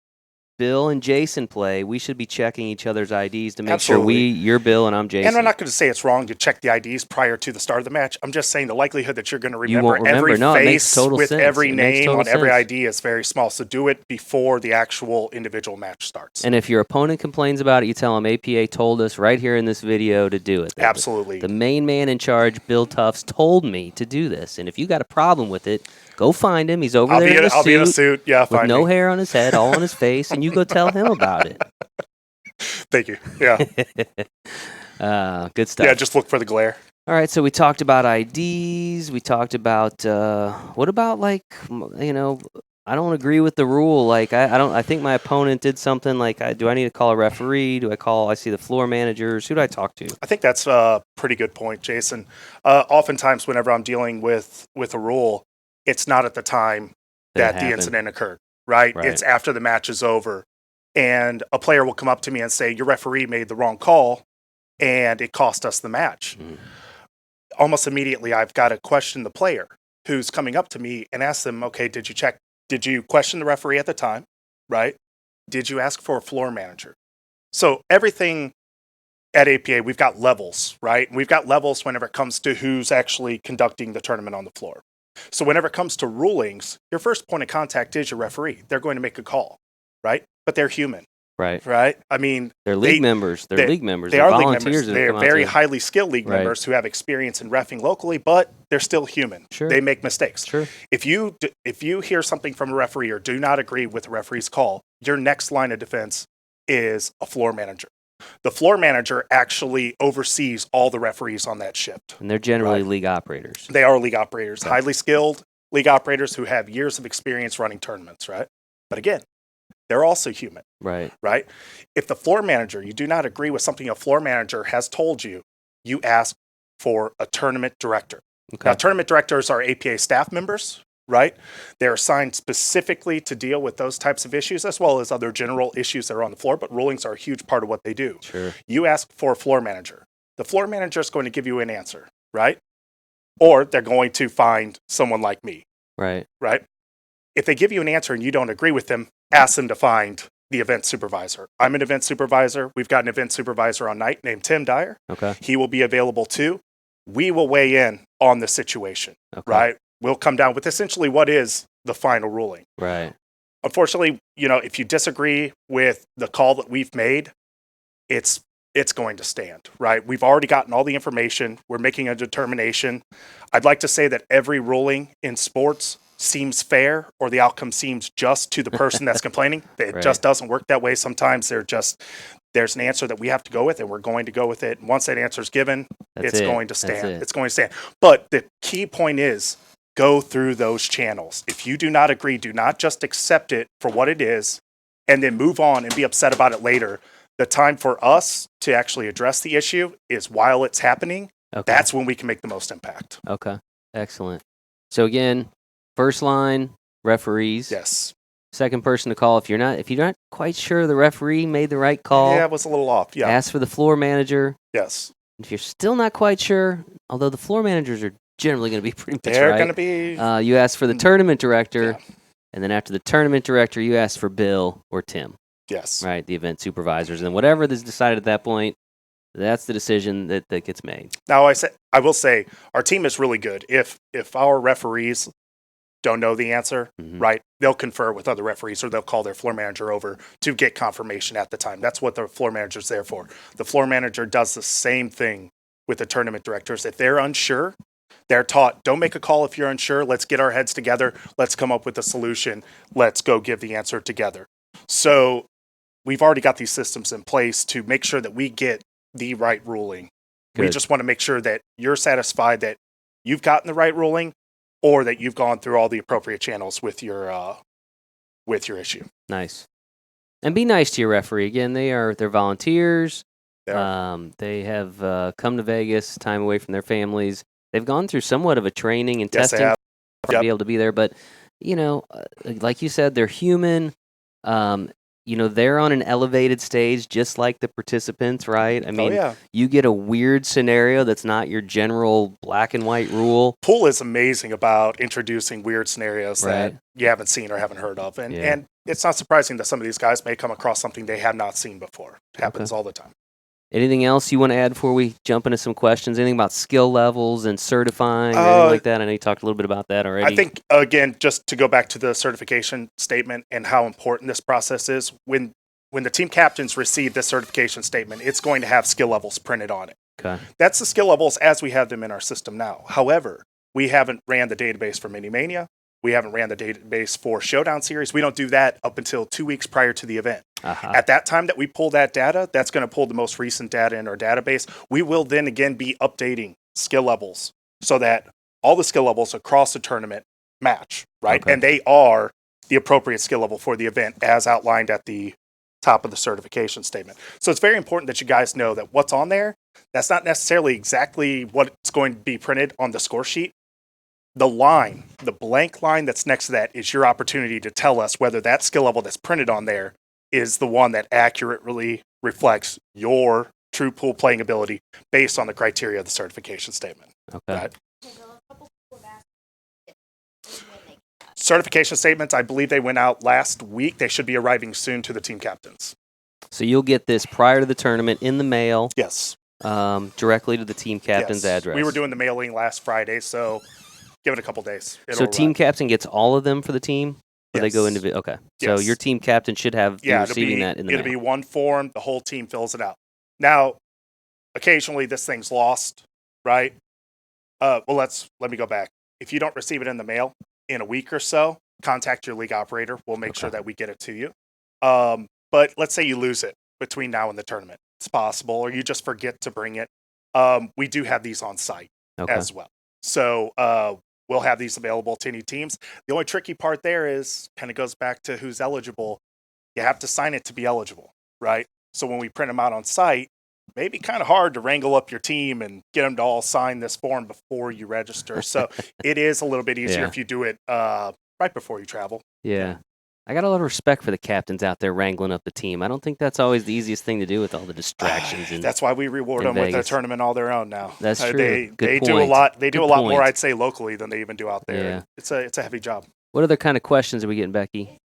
Bill and Jason play, we should be checking each other's IDs to make Absolutely. sure you're Bill and I'm Jason. And I'm not going to say it's wrong to check the IDs prior to the start of the match. I'm just saying the likelihood that you're going to You won't remember every remember. No, it makes face total with sense. every It makes name total on every sense. ID is very small. So do it before the actual individual match starts. And if your opponent complains about it, you tell them APA told us right here in this video to do it. Absolutely. The main man in charge, Bill Tufts, told me to do this. And if you got a problem with it, go find him. He's over there I'll be in a suit. Yeah, with find no me. hair on his head, all on his face, and you go tell him about it. Thank you. Yeah. Good stuff. Yeah, just look for the glare. All right, so we talked about IDs. We talked about what about I don't agree with the rule. Like I think my opponent did something. Like do I need to call a referee? I see the floor managers? Who do I talk to? I think that's a pretty good point, Jason. Oftentimes, whenever I'm dealing with a rule, it's not at the time that the incident occurred, right? It's after the match is over. And a player will come up to me and say, your referee made the wrong call, and it cost us the match. Almost immediately, I've got to question the player who's coming up to me and ask them, okay, did you question the referee at the time, right? Did you ask for a floor manager? So everything at APA, we've got levels, right? We've got levels whenever it comes to who's actually conducting the tournament on the floor. So whenever it comes to rulings, your first point of contact is your referee. They're going to make a call, right? But they're human, right? I mean, they're league members. They're league members. They They're are league volunteers. members. They're very highly skilled league members who have experience in reffing locally, but they're still human. Sure. They make mistakes. Sure. If you hear something from a referee or do not agree with the referee's call, your next line of defense is a floor manager. The floor manager actually oversees all the referees on that shift. And they're generally league operators. They are league operators, highly skilled league operators who have years of experience running tournaments, right? But again, they're also human, right? If the floor manager, you do not agree with something a floor manager has told you, you ask for a tournament director. Okay. Now, tournament directors are APA staff members, right? They're assigned specifically to deal with those types of issues as well as other general issues that are on the floor, but rulings are a huge part of what they do. Sure. You ask for a floor manager. The floor manager is going to give you an answer, right? Or they're going to find someone like me. Right. If they give you an answer and you don't agree with them, ask them to find the event supervisor. I'm an event supervisor. We've got an event supervisor on night named Tim Dyer. Okay. He will be available too. We will weigh in on the situation, right? We'll come down with essentially what is the final ruling. Right. Unfortunately, if you disagree with the call that we've made, it's going to stand, right? We've already gotten all the information. We're making a determination. I'd like to say that every ruling in sports seems fair or the outcome seems just to the person that's complaining. It just doesn't work that way. Sometimes there's an answer that we have to go with and we're going to go with it. And once that answer is given, it's going to stand. It's going to stand. But the key point is go through those channels. If you do not agree, do not just accept it for what it is and then move on and be upset about it later. The time for us to actually address the issue is while it's happening. Okay. That's when we can make the most impact. Okay. Excellent. So again, first line, referees. Yes. Second person to call if you're not quite sure the referee made the right call. Yeah, it was a little off. Yeah. Ask for the floor manager. Yes. If you're still not quite sure, although the floor managers are generally going to be pretty much They're right. going to be. You ask for the tournament director, and then after the tournament director, you ask for Bill or Tim. Yes. Right, the event supervisors, and whatever is decided at that point, that's the decision that gets made. Now, I will say our team is really good. If our referees don't know the answer, right, they'll confer with other referees or they'll call their floor manager over to get confirmation at the time. That's what the floor manager's there for. The floor manager does the same thing with the tournament directors. If they're unsure, they're taught, don't make a call if you're unsure. Let's get our heads together. Let's come up with a solution. Let's go give the answer together. So we've already got these systems in place to make sure that we get the right ruling. Good. We just want to make sure that you're satisfied that you've gotten the right ruling or that you've gone through all the appropriate channels with your issue. Nice. And be nice to your referee. Again, they're volunteers. They have come to Vegas, time away from their families. They've gone through somewhat of a training and testing to be able to be there. But, like you said, they're human. They're on an elevated stage just like the participants, right? I mean, you get a weird scenario that's not your general black and white rule. Pool is amazing about introducing weird scenarios that you haven't seen or haven't heard of. And it's not surprising that some of these guys may come across something they have not seen before. It happens all the time. Anything else you want to add before we jump into some questions? Anything about skill levels and certifying or anything like that? I know you talked a little bit about that already. I think, again, just to go back to the certification statement and how important this process is, when the team captains receive this certification statement, it's going to have skill levels printed on it. Okay. That's the skill levels as we have them in our system now. However, we haven't ran the database for Mania. We haven't ran the database for Showdown Series. We don't do that up until 2 weeks prior to the event. At that time that we pull that data, that's going to pull the most recent data in our database. We will then again be updating skill levels so that all the skill levels across the tournament match, right? Okay. And they are the appropriate skill level for the event as outlined at the top of the certification statement. So it's very important that you guys know that what's on there, that's not necessarily exactly what's going to be printed on the score sheet. The line, the blank line that's next to that is your opportunity to tell us whether that skill level that's printed on there is the one that accurately reflects your true pool playing ability based on the criteria of the certification statement. Okay. Right? Certification statements, I believe they went out last week. They should be arriving soon to the team captains. So you'll get this prior to the tournament in the mail. Yes. Directly to the team captain's address. We were doing the mailing last Friday, so give it a couple days. So team captain gets all of them for the team? Or they go Yes. individual? Okay. So Yes. your team captain should have be receiving that in the mail. It'll be one form. The whole team fills it out. Now, occasionally this thing's lost, right? Well, let me go back. If you don't receive it in the mail in a week or so, contact your league operator. We'll make sure that we get it to you. But let's say you lose it between now and the tournament. It's possible, or you just forget to bring it. We do have these on site as well. So we'll have these available to any teams. The only tricky part there is kind of goes back to who's eligible. You have to sign it to be eligible, right? So when we print them out on site, maybe kind of hard to wrangle up your team and get them to all sign this form before you register. So it is a little bit easier if you do it right before you travel. Yeah. I got a lot of respect for the captains out there wrangling up the team. I don't think that's always the easiest thing to do with all the distractions. That's why we reward them with a tournament all their own now. That's true. They do a lot. They do a lot more, I'd say, locally than they even do out there. Yeah. It's a heavy job. What other kind of questions are we getting, Becky?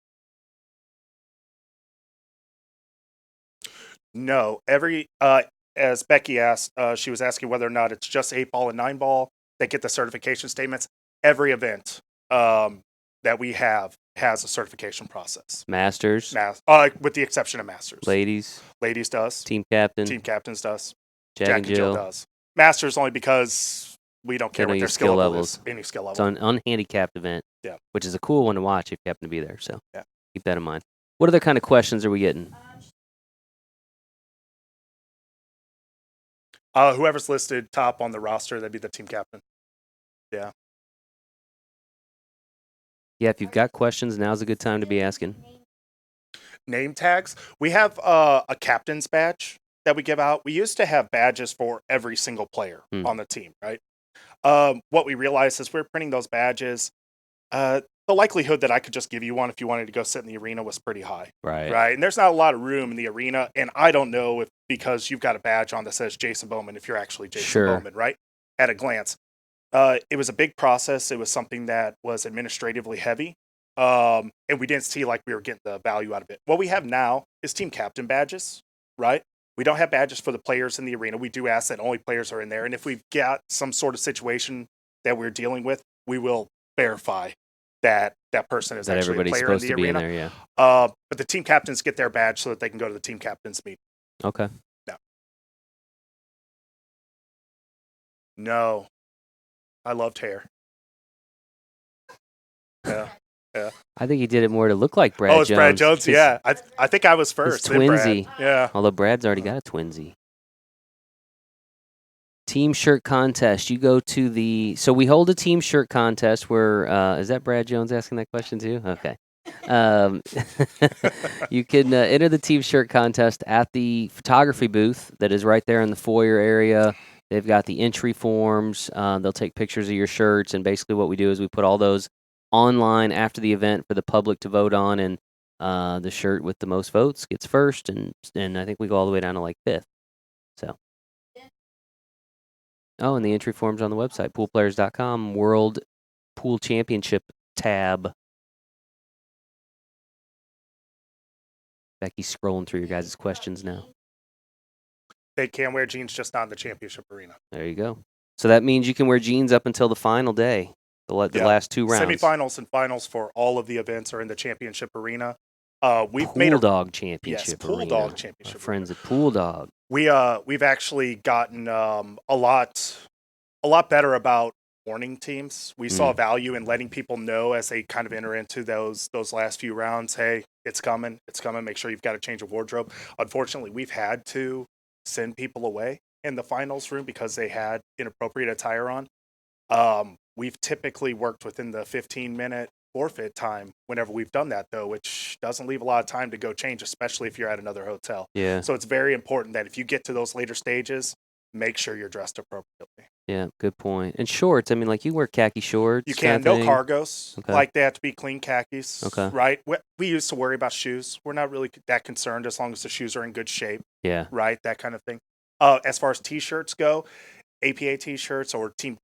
No, as Becky asked, she was asking whether or not it's just 8-ball and 9-ball that get the certification statements. Every event that we have has a certification process. Masters? With the exception of Masters. Ladies? Ladies does. Team captain? Team captains does. Jack and Jill does. Masters only because we don't care what their skill level is. Any skill level. It's an unhandicapped event, which is a cool one to watch if you happen to be there. So keep that in mind. What other kind of questions are we getting? Whoever's listed top on the roster, that'd be the team captain. Yeah. Yeah, if you've got questions, now's a good time to be asking. Name tags. We have a captain's badge that we give out. We used to have badges for every single player on the team, right? What we realized is we're printing those badges. The likelihood that I could just give you one if you wanted to go sit in the arena was pretty high. Right. And there's not a lot of room in the arena. And I don't know if because you've got a badge on that says Jason Bowman, if you're actually Jason Bowman, right? At a glance. It was a big process. It was something that was administratively heavy. And we didn't see like we were getting the value out of it. What we have now is team captain badges, right? We don't have badges for the players in the arena. We do ask that only players are in there. And if we've got some sort of situation that we're dealing with, we will verify that person is actually a player in the arena. In there, but the team captains get their badge so that they can go to the team captains meeting. Okay. No. I loved hair. Yeah. I think he did it more to look like Brad Jones. Oh, it's Brad Jones, yeah. I think I was first. It's twinsy. Brad. Yeah. Although Brad's already got a twinsy. Team shirt contest. You go to so we hold a team shirt contest where, is that Brad Jones asking that question too? Okay. You can enter the team shirt contest at the photography booth that is right there in the foyer area. They've got the entry forms. They'll take pictures of your shirts, and basically what we do is we put all those online after the event for the public to vote on, and the shirt with the most votes gets first, and I think we go all the way down to like fifth. So. Oh, and the entry forms on the website, poolplayers.com, World Pool Championship tab. Becky's scrolling through your guys' questions now. They can wear jeans, just not in the championship arena. There you go. So that means you can wear jeans up until the final day, the last 2 rounds. Semifinals and finals for all of the events are in the championship arena. We've Pool made Dog Championship Yes, Pool Arena. Dog Championship Our friends at Pool Dog. We've actually gotten a lot better about warning teams. We saw value in letting people know as they kind of enter into those last few rounds, hey, it's coming, make sure you've got a change of wardrobe. Unfortunately, we've had to send people away in the finals room because they had inappropriate attire on. We've typically worked within the 15-minute forfeit time whenever we've done that, though, which doesn't leave a lot of time to go change, especially if you're at another hotel. Yeah. So it's very important that if you get to those later stages, make sure you're dressed appropriately. Yeah, good point. And shorts, I mean, like you wear khaki shorts. You can. No cargos. Okay. Like they have to be clean khakis. Okay. Right? We used to worry about shoes. We're not really that concerned as long as the shoes are in good shape. Yeah. Right? That kind of thing. As far as T-shirts go, APA T-shirts or team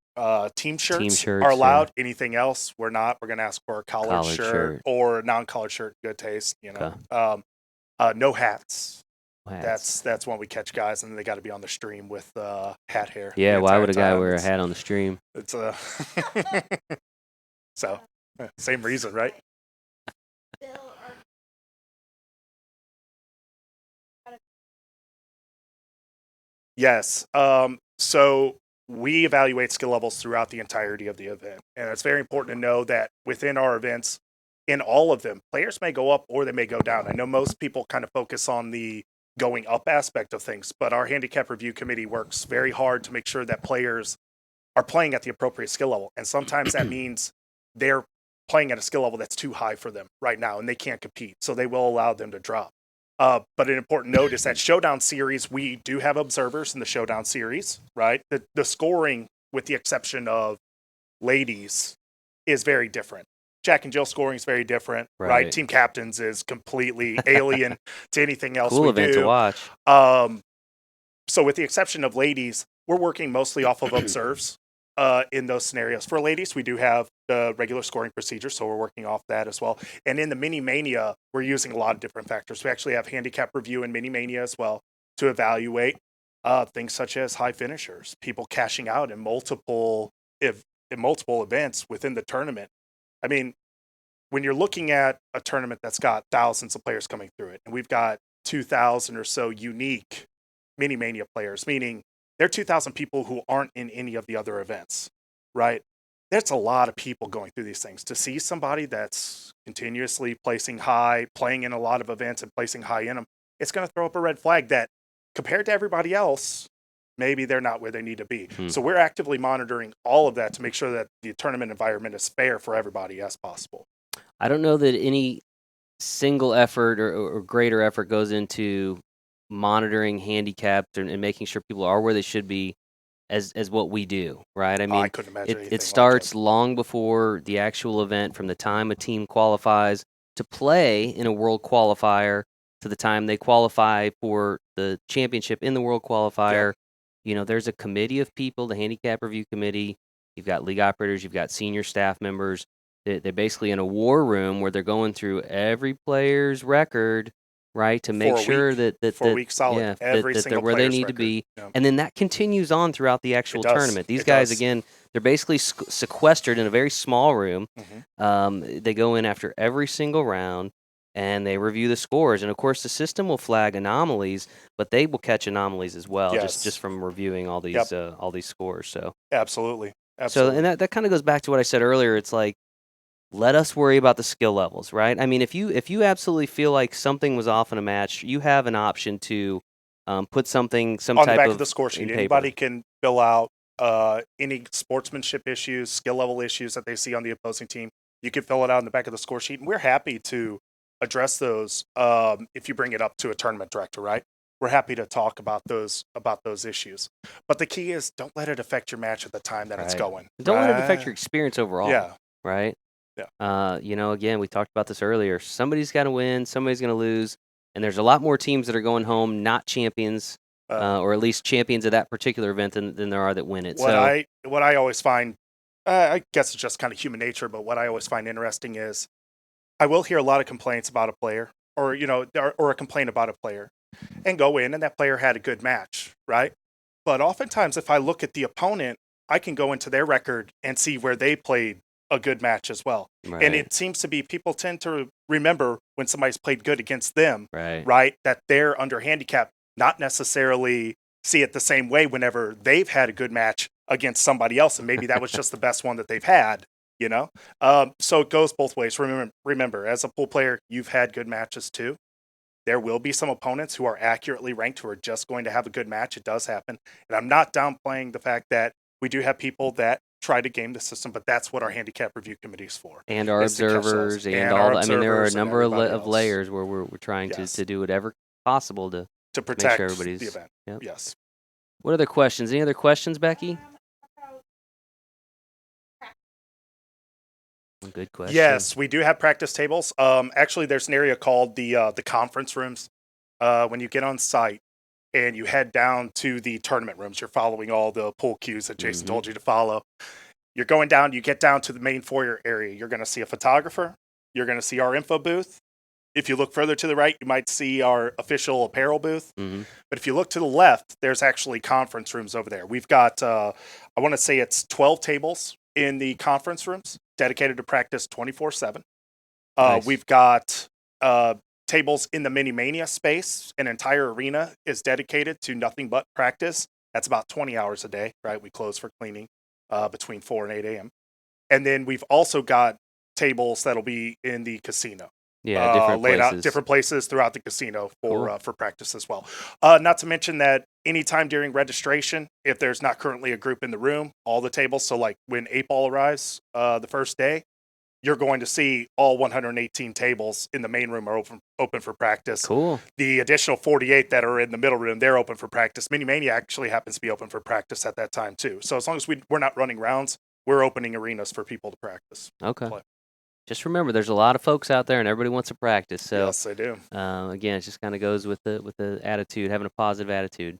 shirts are allowed. Yeah. Anything else, we're not. We're going to ask for a collared shirt or non-collared shirt. Good taste, you know. Okay. No hats. That's when we catch guys and they got to be on the stream with hat hair. Yeah, why would a guy wear a hat on the stream? It's so same reason, right? Yes. So we evaluate skill levels throughout the entirety of the event. And it's very important to know that within our events, in all of them, players may go up or they may go down. I know most people kind of focus on the going up aspect of things, but our handicap review committee works very hard to make sure that players are playing at the appropriate skill level. And sometimes that means they're playing at a skill level that's too high for them right now and they can't compete. So they will allow them to drop. But an important note is that Showdown Series, we do have observers in the Showdown Series, right? The scoring, with the exception of ladies, is very different. Jack and Jill scoring is very different, right? Team captains is completely alien to anything else cool we event do. To watch. So with the exception of ladies, we're working mostly off of observes in those scenarios. For ladies, we do have the regular scoring procedure, so we're working off that as well. And in the Mini Mania, we're using a lot of different factors. We actually have handicap review in Mini Mania as well to evaluate things such as high finishers, people cashing out in multiple events within the tournament. I mean, when you're looking at a tournament that's got thousands of players coming through it, and we've got 2,000 or so unique Mini Mania players, meaning there are 2,000 people who aren't in any of the other events, right? That's a lot of people going through these things. To see somebody that's continuously placing high, playing in a lot of events and placing high in them, it's going to throw up a red flag that compared to everybody else, maybe they're not where they need to be. So we're actively monitoring all of that to make sure that the tournament environment is fair for everybody as possible. I don't know that any single effort or greater effort goes into monitoring handicaps and making sure people are where they should be as what we do, right? I mean, I couldn't imagine it starts long before the actual event, from the time a team qualifies to play in a world qualifier to the time they qualify for the championship in the world qualifier. Yep. You know, there's a committee of people, the handicap review committee. You've got league operators, you've got senior staff members. They're basically in a war room where they're going through every player's record, right, to make sure that 4 weeks solid, yeah, every that they're where they need to be. Yeah. And then that continues on throughout the actual tournament. These guys, again, they're basically sequestered in a very small room. They go in after every single round, and they review the scores. And, of course, the system will flag anomalies, but they will catch anomalies as well, just from reviewing all these scores. So Absolutely. So, and that kind of goes back to what I said earlier. It's like, let us worry about the skill levels, right? I mean, if you absolutely feel like something was off in a match, you have an option to put some on type the back of the score sheet. Anybody can fill out any sportsmanship issues, skill level issues that they see on the opposing team. You can fill it out on the back of the score sheet, and we're happy to address those if you bring it up to a tournament director, right? We're happy to talk about those issues. But the key is, don't let it affect your match at the time that it's going. Don't let it affect your experience overall. Yeah. Right? Yeah. Again, we talked about this earlier. Somebody's got to win, somebody's going to lose, and there's a lot more teams that are going home not champions, or at least champions of that particular event than there are that win it. What I always find, I guess it's just kind of human nature, but what I always find interesting is I will hear a lot of complaints about a player or or a complaint about a player, and go in and that player had a good match, right? But oftentimes, if I look at the opponent, I can go into their record and see where they played a good match as well. And Right. it seems to be people tend to remember when somebody's played good against them, Right. right? That they're under handicap, not necessarily see it the same way whenever they've had a good match against somebody else, and maybe that was just the best one that they've had. So it goes both ways. Remember, as a pool player, you've had good matches too. There will be some opponents who are accurately ranked who are just going to have a good match. It does happen. And I'm not downplaying the fact that we do have people that try to game the system, but that's what our handicap review committee is for. And our is to catch those. observers and And all our that. I mean, there are a observers and number of everybody else layers where we're trying Yes. to do whatever possible to to make protect sure everybody's. the event. Yep. Yes. What other questions? Any other questions, Becky? Good question. Yes, we do have practice tables. Actually, there's an area called the conference rooms. When you get on site and you head down to the tournament rooms, you're following all the pool cues that Jason told you to follow. You're going down. You get down to the main foyer area. You're going to see a photographer. You're going to see our info booth. If you look further to the right, you might see our official apparel booth. Mm-hmm. But if you look to the left, there's actually conference rooms over there. We've got, I want to say it's 12 tables in the conference rooms dedicated to practice 24/7. Nice. We've got tables in the Mini Mania space. An entire arena is dedicated to nothing but practice. That's about 20 hours a day, right? We close for cleaning between 4 and 8 a.m. And then we've also got tables that'll be in the casino. Yeah, different laid places. out different places throughout the casino Cool. for practice as well. Not to mention that anytime during registration, if there's not currently a group in the room, all the tables. So like when 8-ball arrives the first day, you're going to see all 118 tables in the main room are open for practice. Cool. The additional 48 that are in the middle room, they're open for practice. Mini Mania actually happens to be open for practice at that time too. So as long as we're not running rounds, we're opening arenas for people to practice. Okay. Play. Just remember, there's a lot of folks out there, and everybody wants to practice. So Yes, they do. again, it just kind of goes with the attitude, having a positive attitude.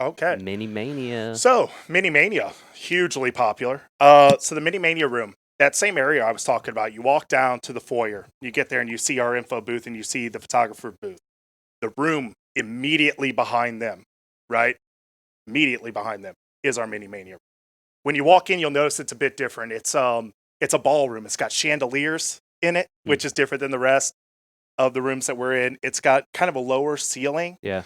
Okay. Mini Mania. So, Mini Mania, hugely popular. So the Mini Mania room, that same area I was talking about, you walk down to the foyer, you get there and you see our info booth and you see the photographer booth. The room immediately behind them, right? Immediately behind them is our Mini Mania. When you walk in, you'll notice it's a bit different. It's a ballroom. It's got chandeliers in it, which is different than the rest of the rooms that we're in. It's got kind of a lower ceiling. Yeah.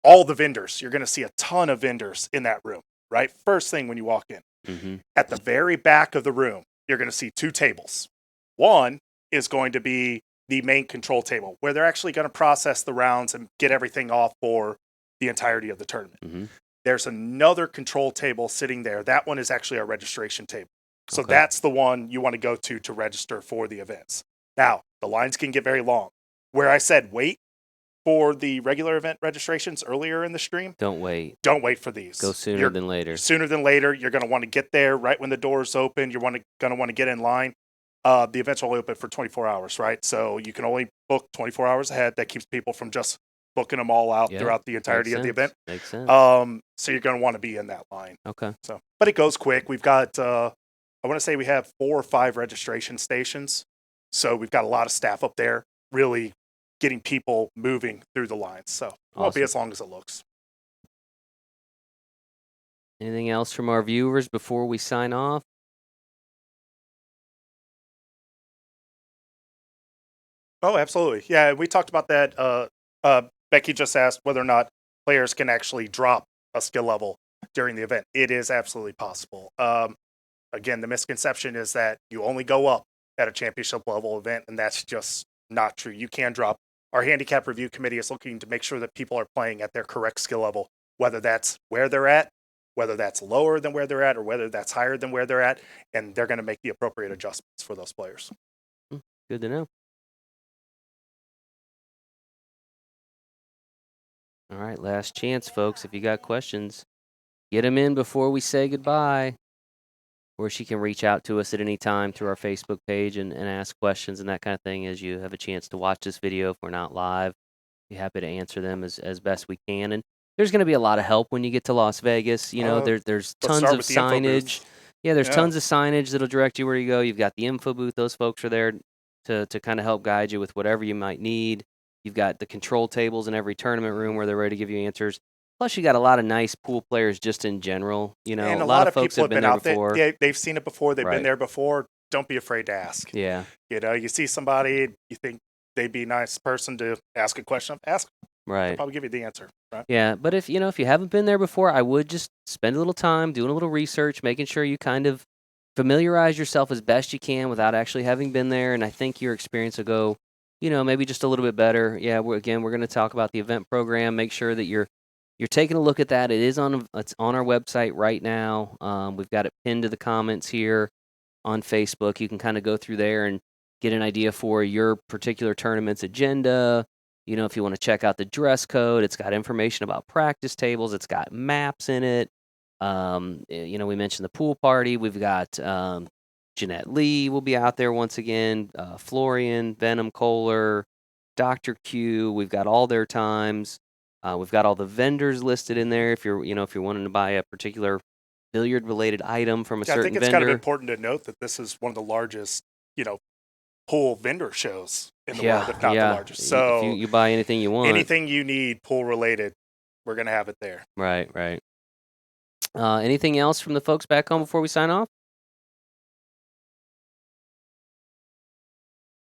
All the vendors, you're going to see a ton of vendors in that room, right? First thing when you walk in. Mm-hmm. At the very back of the room, you're going to see 2 tables. One is going to be the main control table, where they're actually going to process the rounds and get everything off for the entirety of the tournament. Mm-hmm. There's another control table sitting there. That one is actually our registration table. So Okay. that's the one you want to go to register for the events. Now, the lines can get very long. Where I said wait for the regular event registrations earlier in the stream, Don't wait. don't wait for these. Go sooner than later. Sooner than later, you're going to want to get there right when the doors open. You're going to want to get in line. The event's only open for 24 hours, right? So you can only book 24 hours ahead. That keeps people from just booking them all out Yeah, throughout the entirety of the event. Makes sense. So you're going to want to be in that line. Okay. So, but it goes quick. We've got, I want to say we have 4 or 5 registration stations. So we've got a lot of staff up there really getting people moving through the lines. So it won't be Awesome. as long as it looks. Anything else from our viewers before we sign off? Oh, absolutely. Yeah, we talked about that. Becky just asked whether or not players can actually drop a skill level during the event. It is absolutely possible. Again, the misconception is that you only go up at a championship level event, and that's just not true. You can drop. Our handicap review committee is looking to make sure that people are playing at their correct skill level, whether that's where they're at, whether that's lower than where they're at, or whether that's higher than where they're at, and they're going to make the appropriate adjustments for those players. Good to know. All right, last chance, folks. If you got questions, get them in before we say goodbye. Or she can reach out to us at any time through our Facebook page and ask questions and that kind of thing as you have a chance to watch this video. If we're not live, be happy to answer them as best we can. And there's going to be a lot of help when you get to Las Vegas. You know, there's Let's tons start of with the info booth. signage. Yeah, there's Yeah. tons of signage that'll direct you where you go. You've got the info booth; those folks are there to kind of help guide you with whatever you might need. You've got the control tables in every tournament room where they're ready to give you answers. Plus, you got a lot of nice pool players just in general. You know, And a a lot lot of of folks people have have been been there out there. before. They've seen it before. They've Right. been there before. Don't be afraid to ask. Yeah, You know, you see somebody, you think they'd be a nice person to ask a question. Ask. They'll right. probably give you the answer. Right. Yeah, but if you haven't been there before, I would just spend a little time doing a little research, making sure you kind of familiarize yourself as best you can without actually having been there, and I think your experience will go, maybe just a little bit better. Yeah, we're going to talk about the event program. Make sure that you're taking a look at that. It's on our website right now. We've got it pinned to the comments here on Facebook. You can kind of go through there and get an idea for your particular tournament's agenda. If you want to check out the dress code, it's got information about practice tables. It's got maps in it. We mentioned the pool party. We've got Jeanette Lee will be out there once again. Florian, Venom Kohler, Dr. Q. We've got all their times. We've got all the vendors listed in there. If you're wanting to buy a particular billiard related item from a Yeah, I certain think it's vendor. kind of important to note that this is one of the largest, pool vendor shows in the world, if not the largest. So if you buy anything you want, anything you need pool related, we're gonna have it there. right. Anything else from the folks back home before we sign off?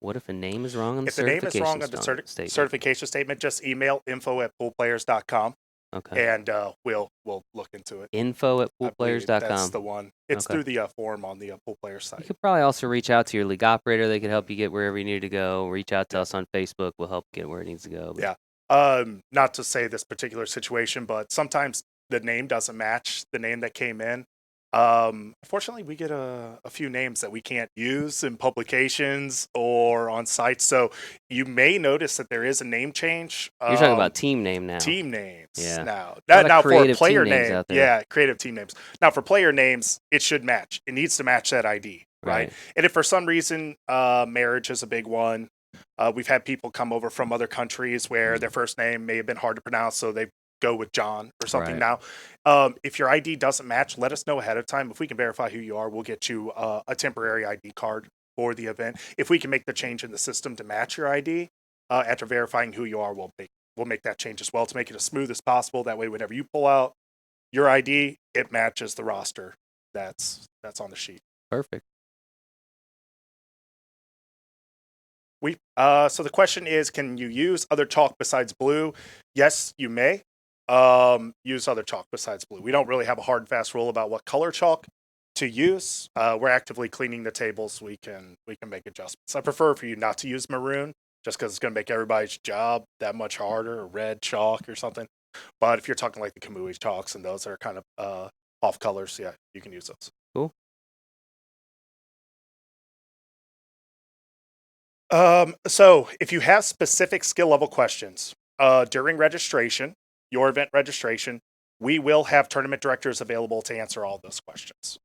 What if a name is wrong on the If the name is wrong on the statement? certification statement, just email info@poolplayers.com. Okay. And we'll look into it. Info at I believe poolplayers.com. That's the one. It's Okay. through the form on the Pool Players You site. could probably also reach out to your league operator. They could help you get wherever you need to go. Reach out to us on Facebook. We'll help get where it needs to go. But Yeah. Not to say this particular situation, but sometimes the name doesn't match the name that came in. Unfortunately, we get a few names that we can't use in publications or on sites. So you may notice that there is a name change. You're talking about team name now. Team names Yeah. now. A lot of Now for a creative player team names name, out there. yeah, creative team names. Now for player names, it should match. It needs to match that ID, right? And if for some reason marriage is a big one, we've had people come over from other countries where their first name may have been hard to pronounce, so they go with John or something. Right. Now, if your ID doesn't match, let us know ahead of time. If we can verify who you are, we'll get you a temporary ID card for the event. If we can make the change in the system to match your ID, after verifying who you are, we'll make that change as well to make it as smooth as possible. That way, whenever you pull out your ID, it matches the roster that's on the sheet. Perfect. So the question is, can you use other chalk besides blue? Yes, you may. Use other chalk besides blue. We don't really have a hard and fast rule about what color chalk to use. We're actively cleaning the tables. We can make adjustments. I prefer for you not to use maroon, just because it's going to make everybody's job that much harder, or red chalk or something. But if you're talking like the Kamui chalks and those that are kind of off colors, yeah, you can use those. Cool. So if you have specific skill level questions during registration, your event registration, we will have tournament directors available to answer all those questions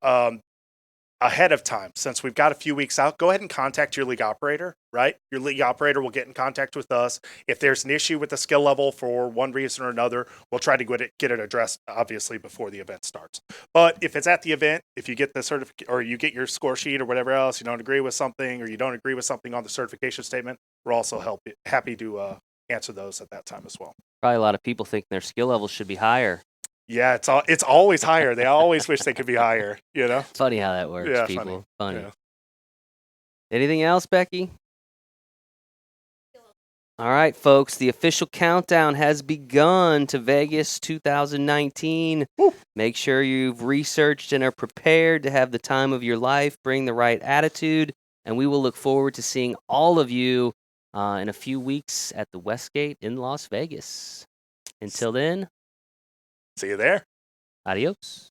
ahead of time. Since we've got a few weeks out, go ahead and contact your league operator, right? Your league operator will get in contact with us. If there's an issue with the skill level for one reason or another, we'll try to get it addressed, obviously, before the event starts. But if it's at the event, if you get the certificate or you get your score sheet or whatever else, you don't agree with something or you don't agree with something on the certification statement, we're also happy to answer those at that time as well. Probably a lot of people think their skill levels should be higher. Yeah, it's always higher. They always wish they could be higher, Funny how that works, Yeah, people. Funny. Yeah. Anything else, Becky? All right, folks, the official countdown has begun to Vegas 2019. Woo. Make sure you've researched and are prepared to have the time of your life. Bring the right attitude, and we will look forward to seeing all of you in a few weeks at the Westgate in Las Vegas. Until then, See you there. adios.